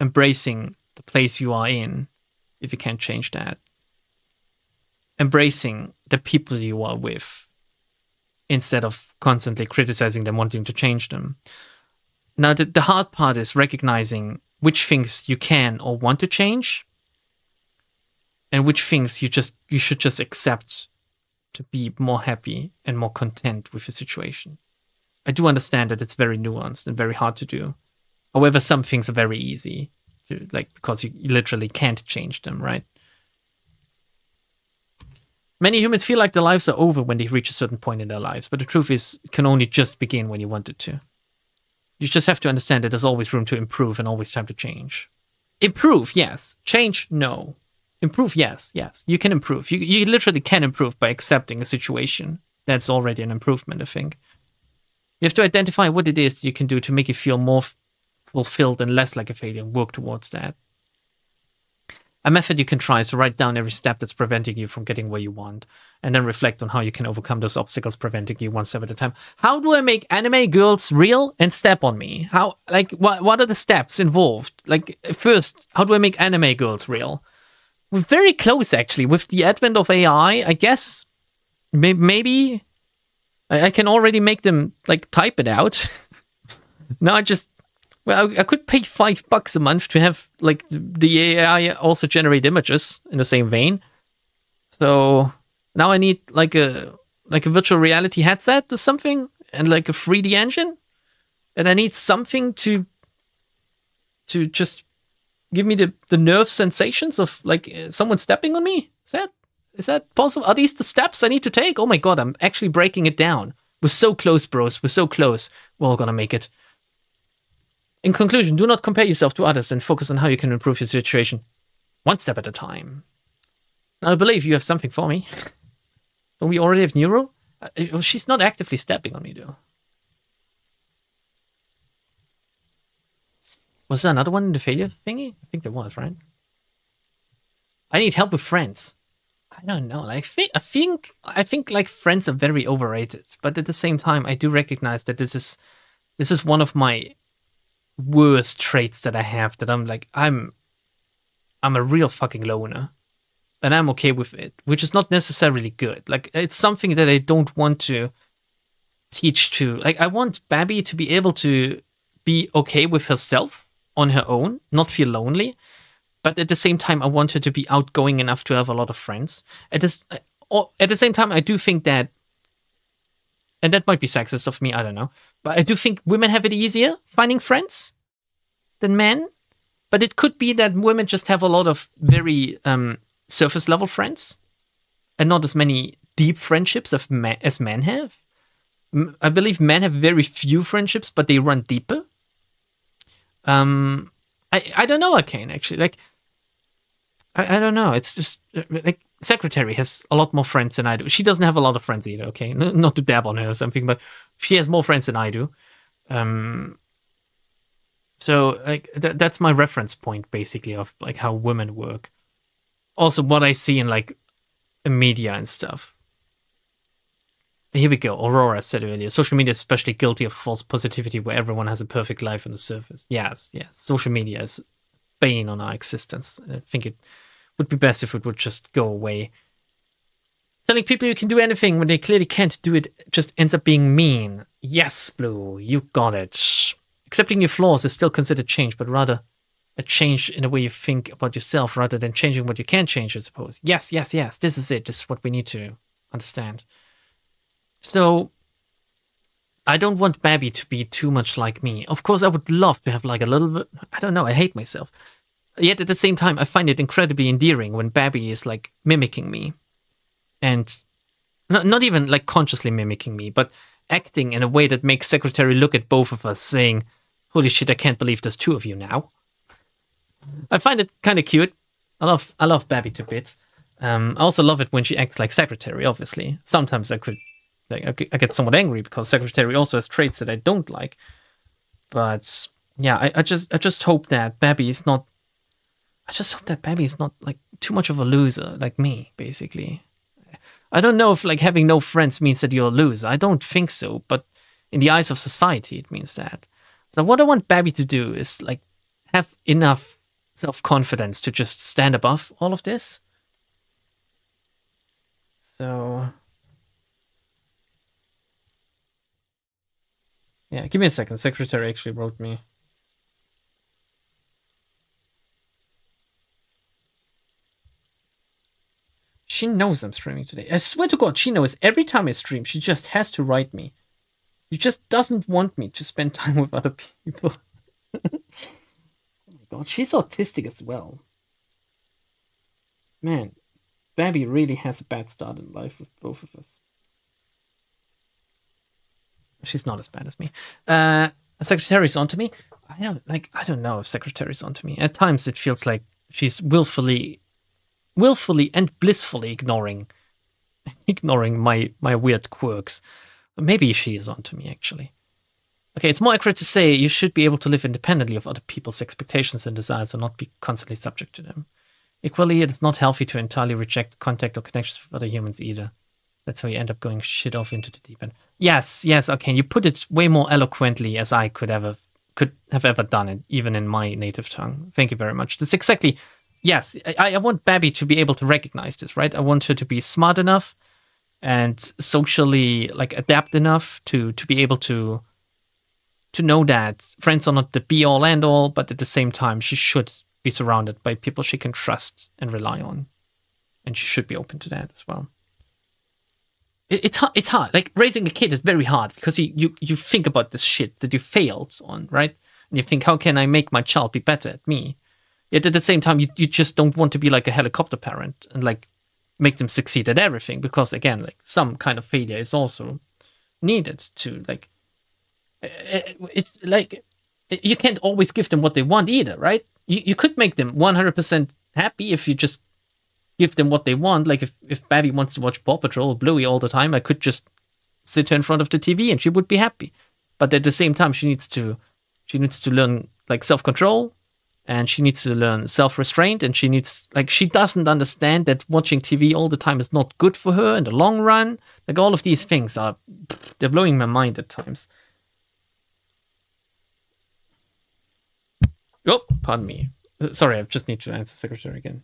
Embracing the place you are in, if you can't change that. Embracing the people you are with, instead of constantly criticizing them, wanting to change them. Now, the hard part is recognizing which things you can or want to change, and which things you should just accept to be more happy and more content with your situation. I do understand that it's very nuanced and very hard to do. However, some things are very easy, because you literally can't change them, right? Many humans feel like their lives are over when they reach a certain point in their lives, but the truth is, it can only just begin when you want it to. You just have to understand that there's always room to improve and always time to change. Improve, yes. Change, no. Improve, yes. You can improve. You literally can improve by accepting a situation. That's already an improvement, I think. You have to identify what it is that you can do to make you feel more fulfilled and less like a failure and work towards that. A method you can try is to write down every step that's preventing you from getting where you want, and then reflect on how you can overcome those obstacles preventing you one step at a time. How do I make anime girls real and step on me? What are the steps involved? Like, first, how do I make anime girls real? We're very close, actually. With the advent of AI, I guess maybe I can already make them, like, type it out. Now I could pay $5 a month to have, like, the AI also generate images in the same vein. So now I need, like a virtual reality headset or something, and, like, a 3D engine. And I need something to just give me the nerve sensations of, like, someone stepping on me. Is that possible? Are these the steps I need to take? Oh my god, I'm actually breaking it down. We're so close, bros. We're so close. We're all gonna make it. In conclusion, do not compare yourself to others and focus on how you can improve your situation. One step at a time. Now, I believe you have something for me. Don't we already have Neuro? She's not actively stepping on me, though. Was there another one in the failure thingy? I think there was, right? I need help with friends. I don't know. Like, I think like friends are very overrated, but at the same time, I do recognize that this is one of my worst traits that I have. That I'm a real fucking loner, and I'm okay with it, which is not necessarily good. Like, it's something that I don't want to teach to. Like, I want Babby to be able to be okay with herself on her own, not feel lonely. But at the same time, I want her to be outgoing enough to have a lot of friends. At the same time, I do think that, and that might be sexist of me, I don't know, but I do think women have it easier finding friends than men. But it could be that women just have a lot of very surface level friends and not as many deep friendships as men have. I believe men have very few friendships, but they run deeper. I don't know, Arcane, actually. Like, I don't know. It's just, like, secretary has a lot more friends than I do. She doesn't have a lot of friends either, okay? Not to dab on her or something, but she has more friends than I do. So like that's my reference point, basically, of like how women work. Also, what I see in like media and stuff. Here we go. Aurora said earlier, social media is especially guilty of false positivity where everyone has a perfect life on the surface. Yes. Social media is bane on our existence. I think it would be best if it would just go away. Telling people you can do anything when they clearly can't do it just ends up being mean. Yes, Blue, you got it. Accepting your flaws is still considered change, but rather a change in the way you think about yourself rather than changing what you can change, I suppose. Yes. This is it. This is what we need to understand. So, I don't want Babby to be too much like me. Of course, I would love to have like a little bit... I don't know, I hate myself. Yet at the same time, I find it incredibly endearing when Babby is like mimicking me. And not even like consciously mimicking me, but acting in a way that makes Secretary look at both of us saying, holy shit, I can't believe there's two of you now. I find it kind of cute. I love Babby to bits. I also love it when she acts like Secretary, obviously. Sometimes I get somewhat angry because Secretary also has traits that I don't like. But yeah, I just hope that Babby is not... I just hope that Babby is not like too much of a loser like me, basically. I don't know if like having no friends means that you're a loser. I don't think so, but in the eyes of society, it means that. So what I want Babby to do is like have enough self-confidence to just stand above all of this. So yeah, give me a second. Secretary actually wrote me. She knows I'm streaming today. I swear to God, she knows every time I stream, she just has to write me. She just doesn't want me to spend time with other people. Oh my God, she's autistic as well. Man, Babby really has a bad start in life with both of us. She's not as bad as me. Secretary's onto me. I don't know if Secretary's onto me. At times it feels like she's willfully and blissfully ignoring my weird quirks. Maybe she is onto me, actually. Okay, it's more accurate to say you should be able to live independently of other people's expectations and desires and not be constantly subject to them. Equally, it is not healthy to entirely reject contact or connections with other humans either. That's how you end up going shit off into the deep end. Yes, okay, you put it way more eloquently as I could have ever done it, even in my native tongue. Thank you very much. That's exactly... Yes, I want Babby to be able to recognize this, right? I want her to be smart enough and socially like adapt enough to be able to know that friends are not the be all end all, but at the same time she should be surrounded by people she can trust and rely on, and she should be open to that as well. It's hard. Like raising a kid is very hard because you think about this shit that you failed on, right? And you think, how can I make my child be better at me? Yet at the same time, you just don't want to be like a helicopter parent and like make them succeed at everything, because again, like some kind of failure is also needed to like. It's like you can't always give them what they want either, right? You could make them 100% happy if you just give them what they want. Like if Babby wants to watch Paw Patrol or Bluey all the time, I could just sit her in front of the TV and she would be happy. But at the same time, she needs to learn like self-control. And she needs to learn self-restraint, and she doesn't understand that watching TV all the time is not good for her in the long run. Like all of these things they're blowing my mind at times. Oh, pardon me. Sorry, I just need to answer Secretary again.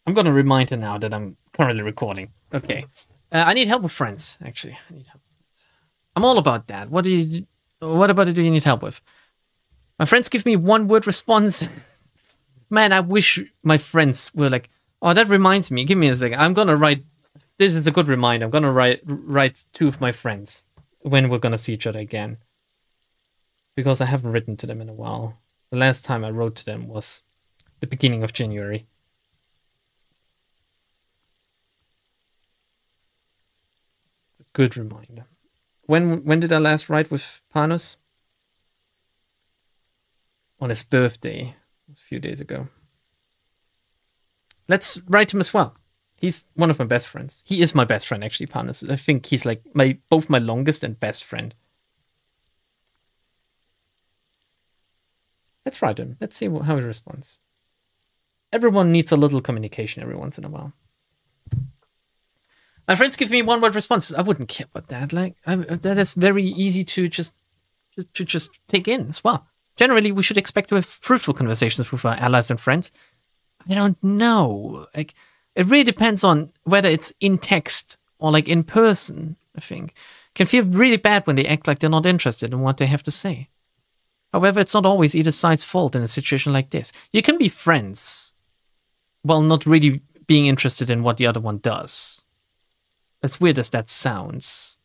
I'm going to remind her now that I'm currently recording. Okay. I need help with friends, actually. I'm all about that. What about it do you need help with? My friends give me one-word response. Man, I wish my friends were like, oh, that reminds me. Give me a second. I'm going to write... This is a good reminder. I'm going to write two of my friends when we're going to see each other again. Because I haven't written to them in a while. The last time I wrote to them was the beginning of January. Good reminder. When did I last write with Panos? On his birthday. It was a few days ago. Let's write him as well. He's one of my best friends. He is my best friend, actually, Panos. I think he's like both my longest and best friend. Let's write him. Let's see how he responds. Everyone needs a little communication every once in a while. My friends give me one-word responses. I wouldn't care about that. Like that is very easy to just take in as well. Generally, we should expect to have fruitful conversations with our allies and friends. I don't know. Like, it really depends on whether it's in text or like in person. I think it can feel really bad when they act like they're not interested in what they have to say. However, it's not always either side's fault in a situation like this. You can be friends while not really being interested in what the other one does. As weird as that sounds.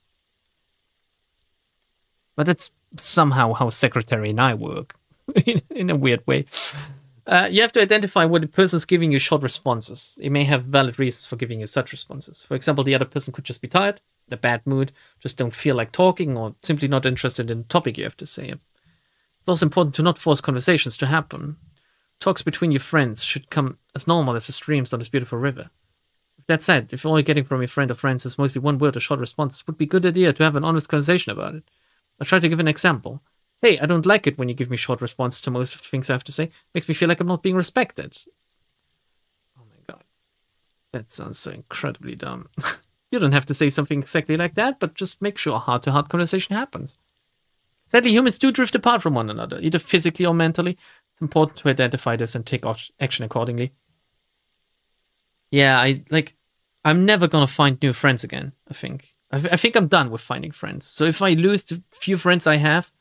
But that's somehow how Secretary and I work. in a weird way. You have to identify what the person's giving you short responses. It may have valid reasons for giving you such responses. For example, the other person could just be tired, in a bad mood, just don't feel like talking, or simply not interested in the topic you have to say. It's also important to not force conversations to happen. Talks between your friends should come as normal as the streams on this beautiful river. That said, if all you're getting from your friend or friends is mostly one word or short responses, it would be a good idea to have an honest conversation about it. I'll try to give an example. Hey, I don't like it when you give me short responses to most of the things I have to say. Makes me feel like I'm not being respected. Oh my god. That sounds so incredibly dumb. You don't have to say something exactly like that, but just make sure a heart-to-heart conversation happens. Sadly, humans do drift apart from one another, either physically or mentally. It's important to identify this and take action accordingly. Yeah, I'm never gonna find new friends again, I think. I think I'm done with finding friends. So if I lose the few friends I have,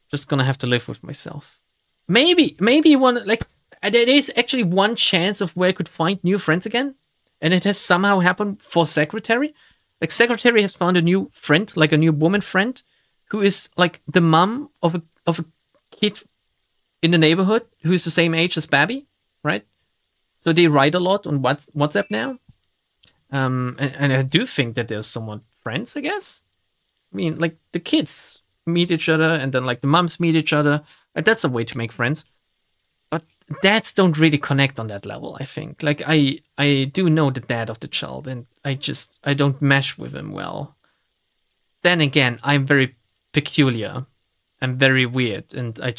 just gonna have to live with myself. Maybe one, like, there is actually one chance of where I could find new friends again. And it has somehow happened for Secretary. Like, Secretary has found a new friend, like a new woman friend, who is like the mom of a kid in the neighborhood who is the same age as Babby, right? So they write a lot on WhatsApp now. And I do think that they're somewhat friends, I guess. I mean, like, the kids meet each other, and then, like, the moms meet each other. That's a way to make friends. But dads don't really connect on that level, I think. Like, I do know the dad of the child, and I don't mesh with him well. Then again, I'm very peculiar. I'm very weird, and I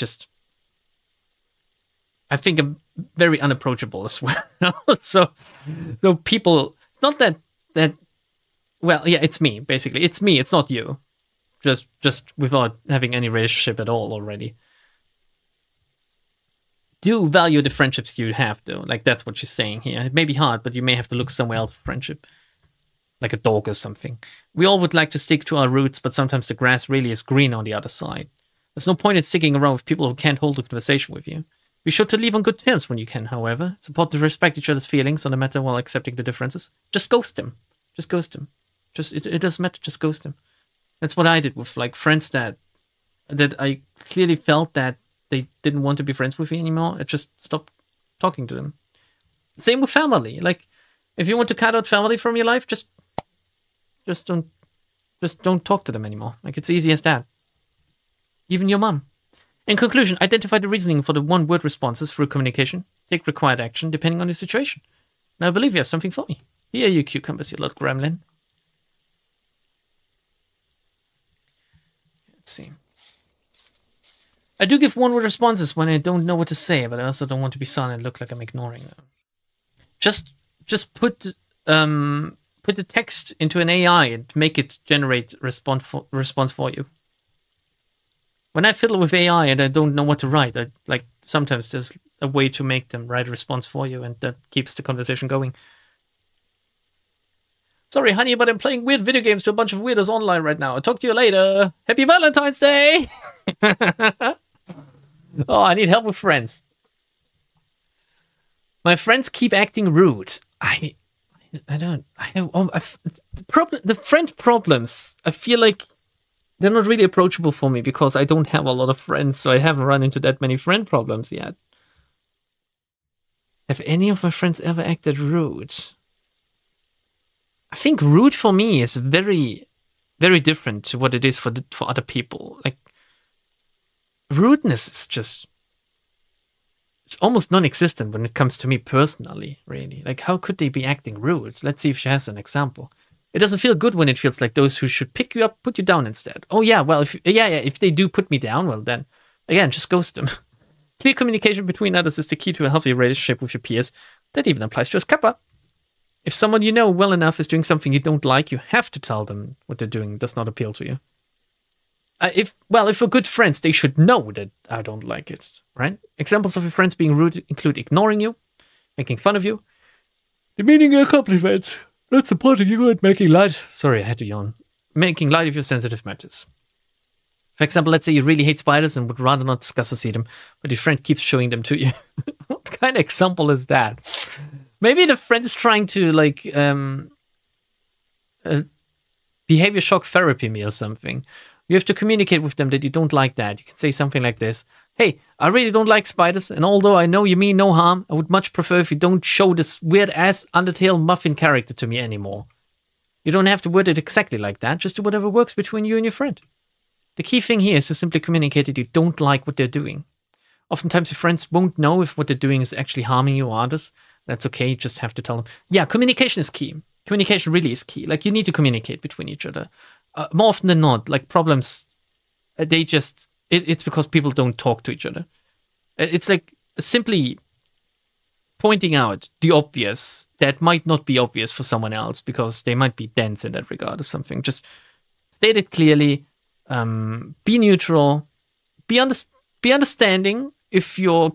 think I'm very unapproachable as well. so people, not that, well, yeah, it's me, basically. It's me, it's not you. Just without having any relationship at all already. Do value the friendships you have, though. Like, that's what she's saying here. It may be hard, but you may have to look somewhere else for friendship. Like a dog or something. We all would like to stick to our roots, but sometimes the grass really is green on the other side. There's no point in sticking around with people who can't hold a conversation with you. Be sure to leave on good terms when you can, however. It's important to respect each other's feelings on the matter while accepting the differences. Just ghost them. Just ghost them. It doesn't matter, just ghost them. That's what I did with, like, friends that I clearly felt that they didn't want to be friends with me anymore. I just stopped talking to them. Same with family. Like, if you want to cut out family from your life, just don't talk to them anymore. Like, it's easy as that. Even your mom. In conclusion, identify the reasoning for the one-word responses through communication. Take required action depending on the situation. Now I believe you have something for me. Here, you cucumbers, you little gremlin. Let's see. I do give one-word responses when I don't know what to say, but I also don't want to be silent and look like I'm ignoring them. Just put the text into an AI and make it generate response for you. When I fiddle with AI and I don't know what to write, sometimes there's a way to make them write a response for you, and that keeps the conversation going. Sorry, honey, but I'm playing weird video games to a bunch of weirdos online right now. I'll talk to you later. Happy Valentine's Day! Oh, I need help with friends. My friends keep acting rude. The friend problems, I feel like they're not really approachable for me because I don't have a lot of friends, so I haven't run into that many friend problems yet. Have any of my friends ever acted rude? I think rude for me is very, very different to what it is for other people. Like, rudeness is just, it's almost non-existent when it comes to me personally, really. Like, how could they be acting rude? Let's see if she has an example. It doesn't feel good when it feels like those who should pick you up put you down instead. Oh yeah, well, if they do put me down, well then, again, just ghost them. Clear communication between others is the key to a healthy relationship with your peers. That even applies to us Kappa. If someone you know well enough is doing something you don't like, you have to tell them what they're doing does not appeal to you. If we're good friends, they should know that I don't like it, right? Examples of your friends being rude include ignoring you, making fun of you, demeaning your compliments, not supporting you, and making light. Sorry, I had to yawn. Making light of your sensitive matters. For example, let's say you really hate spiders and would rather not discuss or see them, but your friend keeps showing them to you. What kind of example is that? Maybe the friend is trying to, like, behavior shock therapy me or something. You have to communicate with them that you don't like that. You can say something like this. Hey, I really don't like spiders, and although I know you mean no harm, I would much prefer if you don't show this weird-ass Undertale muffin character to me anymore. You don't have to word it exactly like that, just do whatever works between you and your friend. The key thing here is to simply communicate that you don't like what they're doing. Oftentimes your friends won't know if what they're doing is actually harming you or others. That's okay, you just have to tell them. Yeah, communication is key. Communication really is key. Like, you need to communicate between each other. More often than not, like, problems, it's because people don't talk to each other. It's like simply pointing out the obvious that might not be obvious for someone else because they might be dense in that regard or something. Just state it clearly, be neutral, be understanding if you're,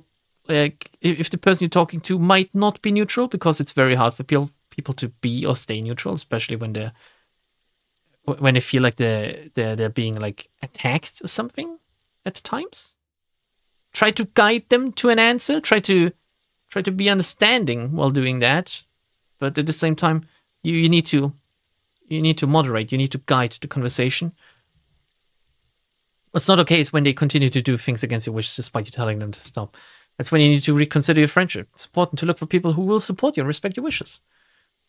like, if the person you're talking to might not be neutral, because it's very hard for people to be or stay neutral, especially when they feel like they're being, like, attacked or something at times. Try to guide them to an answer. Try to be understanding while doing that, but at the same time, you need to moderate. You need to guide the conversation. What's not okay is when they continue to do things against your wishes despite you telling them to stop. That's when you need to reconsider your friendship. It's important to look for people who will support you and respect your wishes.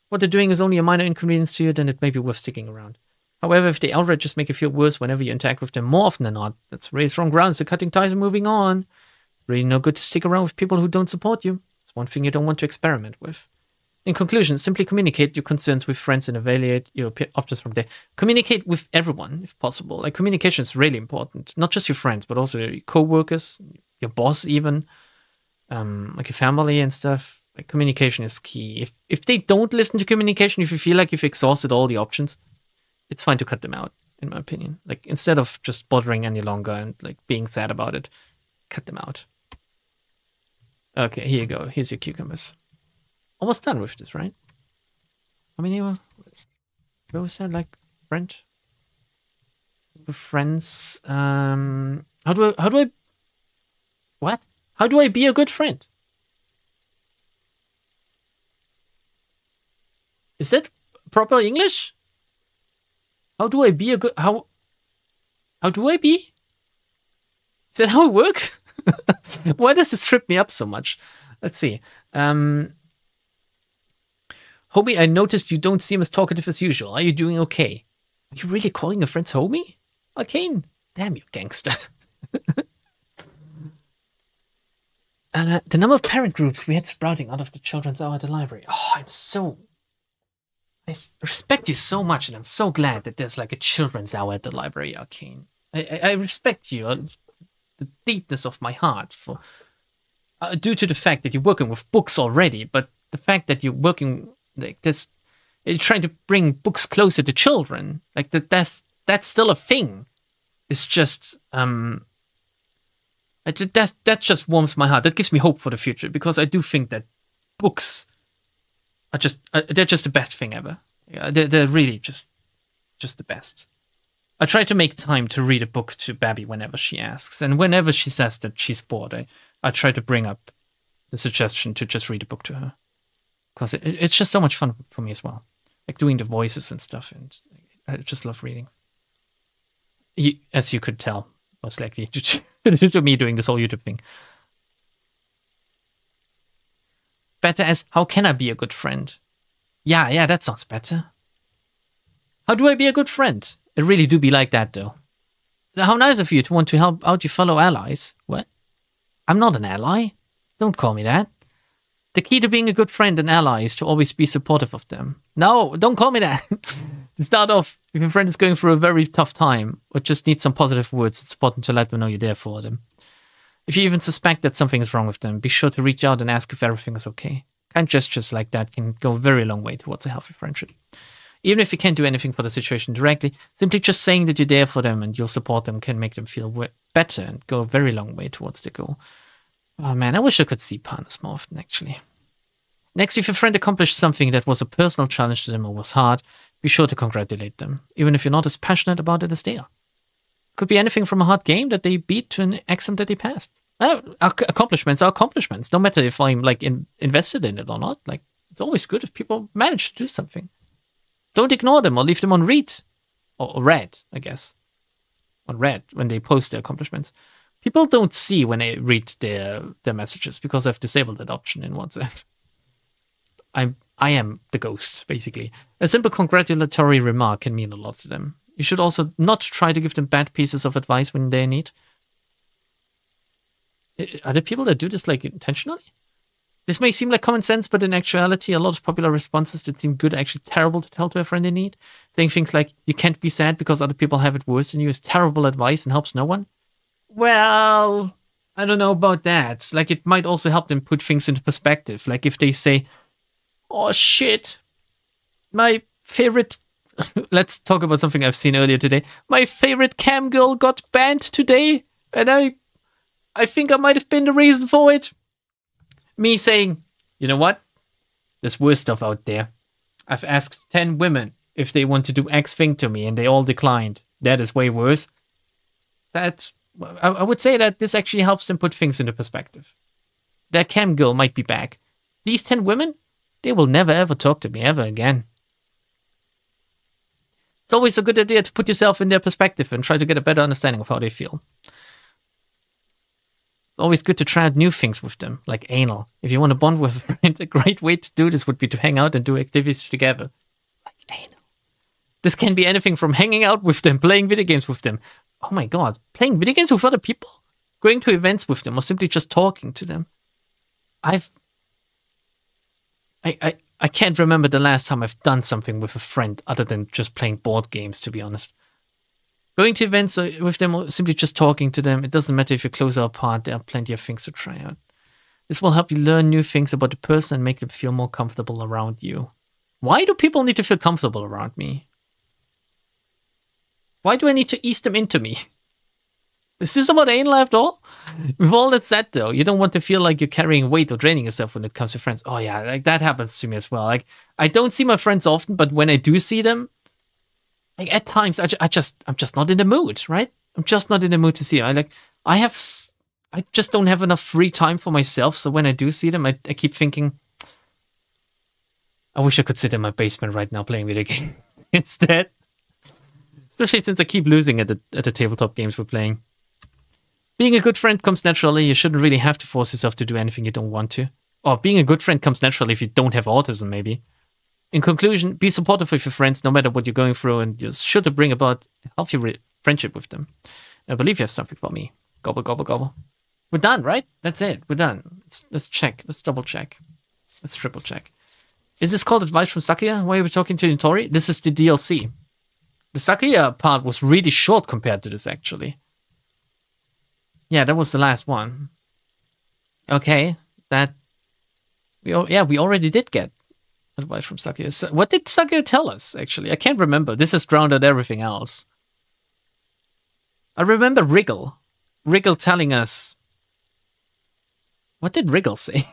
What they're doing is only a minor inconvenience to you, then it may be worth sticking around. However, if they outright just make you feel worse whenever you interact with them more often than not, that's really strong grounds to cutting ties and moving on. It's really no good to stick around with people who don't support you. It's one thing you don't want to experiment with. In conclusion, simply communicate your concerns with friends and evaluate your options from there. Communicate with everyone, if possible. Like, communication is really important. Not just your friends, but also your co-workers, your boss even, like your family and stuff. Like, communication is key. If they don't listen to communication, if you feel like you've exhausted all the options, it's fine to cut them out, in my opinion. Like, instead of just bothering any longer and, like, being sad about it, cut them out. Okay, here you go. Here's your cucumbers. Almost done with this, right? How many were... What was that, like, friend? Friends, how do I... What? How do I be a good friend? Is that proper English? How do I be a good... How do I be? Is that how it works? Why does this trip me up so much? Let's see. Homie, I noticed you don't seem as talkative as usual. Are you doing okay? Are you really calling your friends homie? Arcane. Damn you, gangster. The number of parent groups we had sprouting out of the children's hour at the library. Oh, I respect you so much, and I'm so glad that there's, like, a children's hour at the library, Arcane. I respect you, the deepness of my heart, for due to the fact that you're working with books already, but the fact that you're working like this, you're trying to bring books closer to children, like that's still a thing. It's just that just warms my heart. That gives me hope for the future, because I do think that books are just they're just the best thing ever. Yeah, they're really just the best. I try to make time to read a book to Babby whenever she asks, and whenever she says that she's bored, I try to bring up the suggestion to just read a book to her, because it's just so much fun for me as well, like doing the voices and stuff, and I just love reading. As you could tell, most likely, to me doing this whole YouTube thing. Better as, how can I be a good friend? Yeah, that sounds better. How do I be a good friend? It really do be like that, though. How nice of you to want to help out your fellow allies. What? I'm not an ally. Don't call me that. The key to being a good friend and ally is to always be supportive of them. No, don't call me that. To start off, if your friend is going through a very tough time or just needs some positive words, it's important to let them know you're there for them. If you even suspect that something is wrong with them, be sure to reach out and ask if everything is okay. Kind gestures like that can go a very long way towards a healthy friendship. Even if you can't do anything for the situation directly, simply just saying that you're there for them and you'll support them can make them feel better and go a very long way towards the goal. Oh man, I wish I could see partners more often, actually. Next, if your friend accomplished something that was a personal challenge to them or was hard, be sure to congratulate them, even if you're not as passionate about it as they are. Could be anything from a hard game that they beat to an exam that they passed. Accomplishments are accomplishments, no matter if I'm like invested in it or not. Like, it's always good if people manage to do something. Don't ignore them or leave them on read. Or read, I guess. On read when they post their accomplishments. People don't see when they read their messages because I've disabled that option in WhatsApp. I am the ghost, basically. A simple congratulatory remark can mean a lot to them. You should also not try to give them bad pieces of advice when they're in need. Are there people that do this like intentionally? This may seem like common sense, but in actuality, a lot of popular responses that seem good are actually terrible to tell to a friend in need. Saying things like, you can't be sad because other people have it worse than you is terrible advice and helps no one. Well, I don't know about that. Like, it might also help them put things into perspective. Like if they say, oh shit, my favorite... Let's talk about something I've seen earlier today. My favorite cam girl got banned today, and I think I might have been the reason for it. Me saying, you know what? There's worse stuff out there. I've asked 10 women if they want to do X thing to me, and they all declined. That is way worse. I would say that this actually helps them put things into perspective. That cam girl might be back. These 10 women, they will never ever talk to me ever again. It's always a good idea to put yourself in their perspective and try to get a better understanding of how they feel. It's always good to try out new things with them, like anal. If you want to bond with a friend, a great way to do this would be to hang out and do activities together. Like anal. This can be anything from hanging out with them, playing video games with them. Oh my god, playing video games with other people? Going to events with them, or simply just talking to them. I can't remember the last time I've done something with a friend other than just playing board games, to be honest. Going to events with them or simply just talking to them, it doesn't matter if you're close or apart, there are plenty of things to try out. This will help you learn new things about the person and make them feel more comfortable around you. Why do people need to feel comfortable around me? Why do I need to ease them into me? Is this about anal after all? With all that said, though, you don't want to feel like you're carrying weight or draining yourself when it comes to friends. Oh yeah, like that happens to me as well. Like, I don't see my friends often, but when I do see them, like at times I'm just not in the mood, right? I'm just not in the mood to see them. I just don't have enough free time for myself. So when I do see them, I keep thinking, I wish I could sit in my basement right now playing video game instead. Especially since I keep losing at the tabletop games we're playing. Being a good friend comes naturally. You shouldn't really have to force yourself to do anything you don't want to. Or being a good friend comes naturally if you don't have autism, maybe. In conclusion, be supportive of your friends no matter what you're going through, and you're sure to bring about a healthy friendship with them. I believe you have something for me. Gobble, gobble, gobble. We're done, right? That's it. We're done. Let's check. Let's double check. Let's triple check. Is this called advice from Sakuya? Why are we talking to Nitori? This is the DLC. The Sakuya part was really short compared to this, actually. Yeah, that was the last one. Okay, we already did get advice from Sakuya. So what did Sakuya tell us, actually? I can't remember. This has drowned out everything else. I remember Wriggle. Wriggle telling us... What did Wriggle say?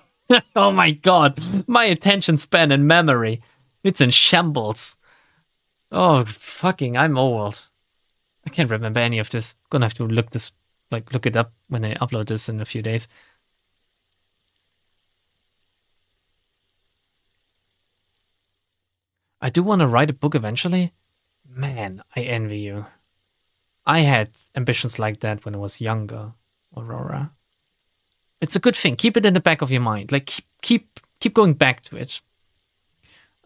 Oh my god, my attention span and memory. It's in shambles. Oh, fucking, I'm old. I can't remember any of this. Gonna have to look it up when I upload this in a few days. I do want to write a book eventually. Man, I envy you. I had ambitions like that when I was younger, Aurora. It's a good thing. Keep it in the back of your mind. Like, keep going back to it.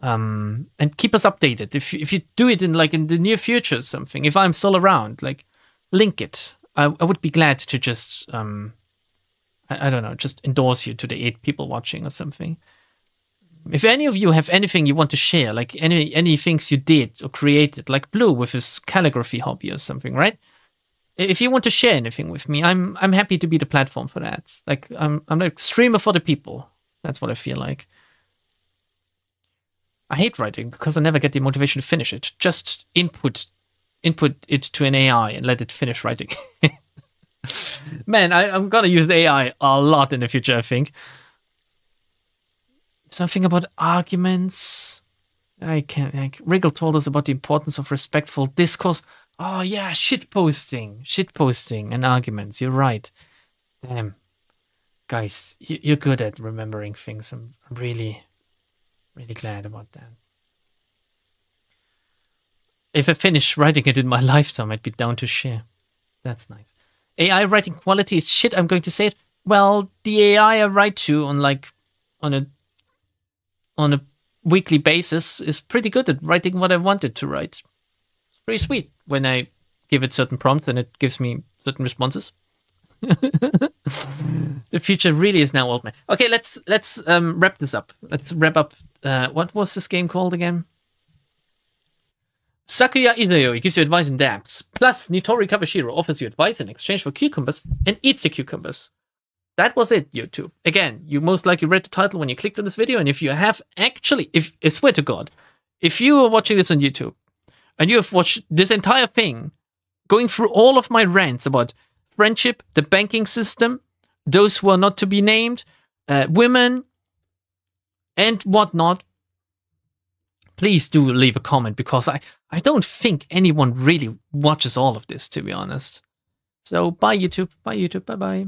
And keep us updated. If you do it in the near future or something, if I'm still around, like link it. I would be glad to just I don't know, just endorse you to the 8 people watching or something. If any of you have anything you want to share, like any things you did or created, like Blue with his calligraphy hobby or something, right? If you want to share anything with me, I'm happy to be the platform for that. Like I'm like streamer for the people. That's what I feel like. I hate writing because I never get the motivation to finish it. Just input it to an AI and let it finish writing. Man, I'm gonna use AI a lot in the future, I think. Something about arguments. I can't. Like, Wriggle told us about the importance of respectful discourse. Oh yeah, shitposting and arguments. You're right. Damn, guys, you're good at remembering things. I'm really, really glad about that. If I finish writing it in my lifetime, I'd be down to share. That's nice. AI writing quality is shit. I'm going to say it. Well, the AI I write to on a weekly basis is pretty good at writing what I wanted to write. It's pretty sweet when I give it certain prompts and it gives me certain responses. The future really is now, old man. Okay, let's wrap this up. Let's wrap up. What was this game called again? Sakuya Izayoi gives you advice in dApps. Plus, Nitori Kawashiro offers you advice in exchange for cucumbers and eats the cucumbers. That was it, YouTube. Again, you most likely read the title when you clicked on this video, and if you have actually, I swear to God, if you are watching this on YouTube, and you have watched this entire thing, going through all of my rants about friendship, the banking system, those who are not to be named, women, and whatnot, please do leave a comment, because I don't think anyone really watches all of this, to be honest. So, bye YouTube, bye-bye.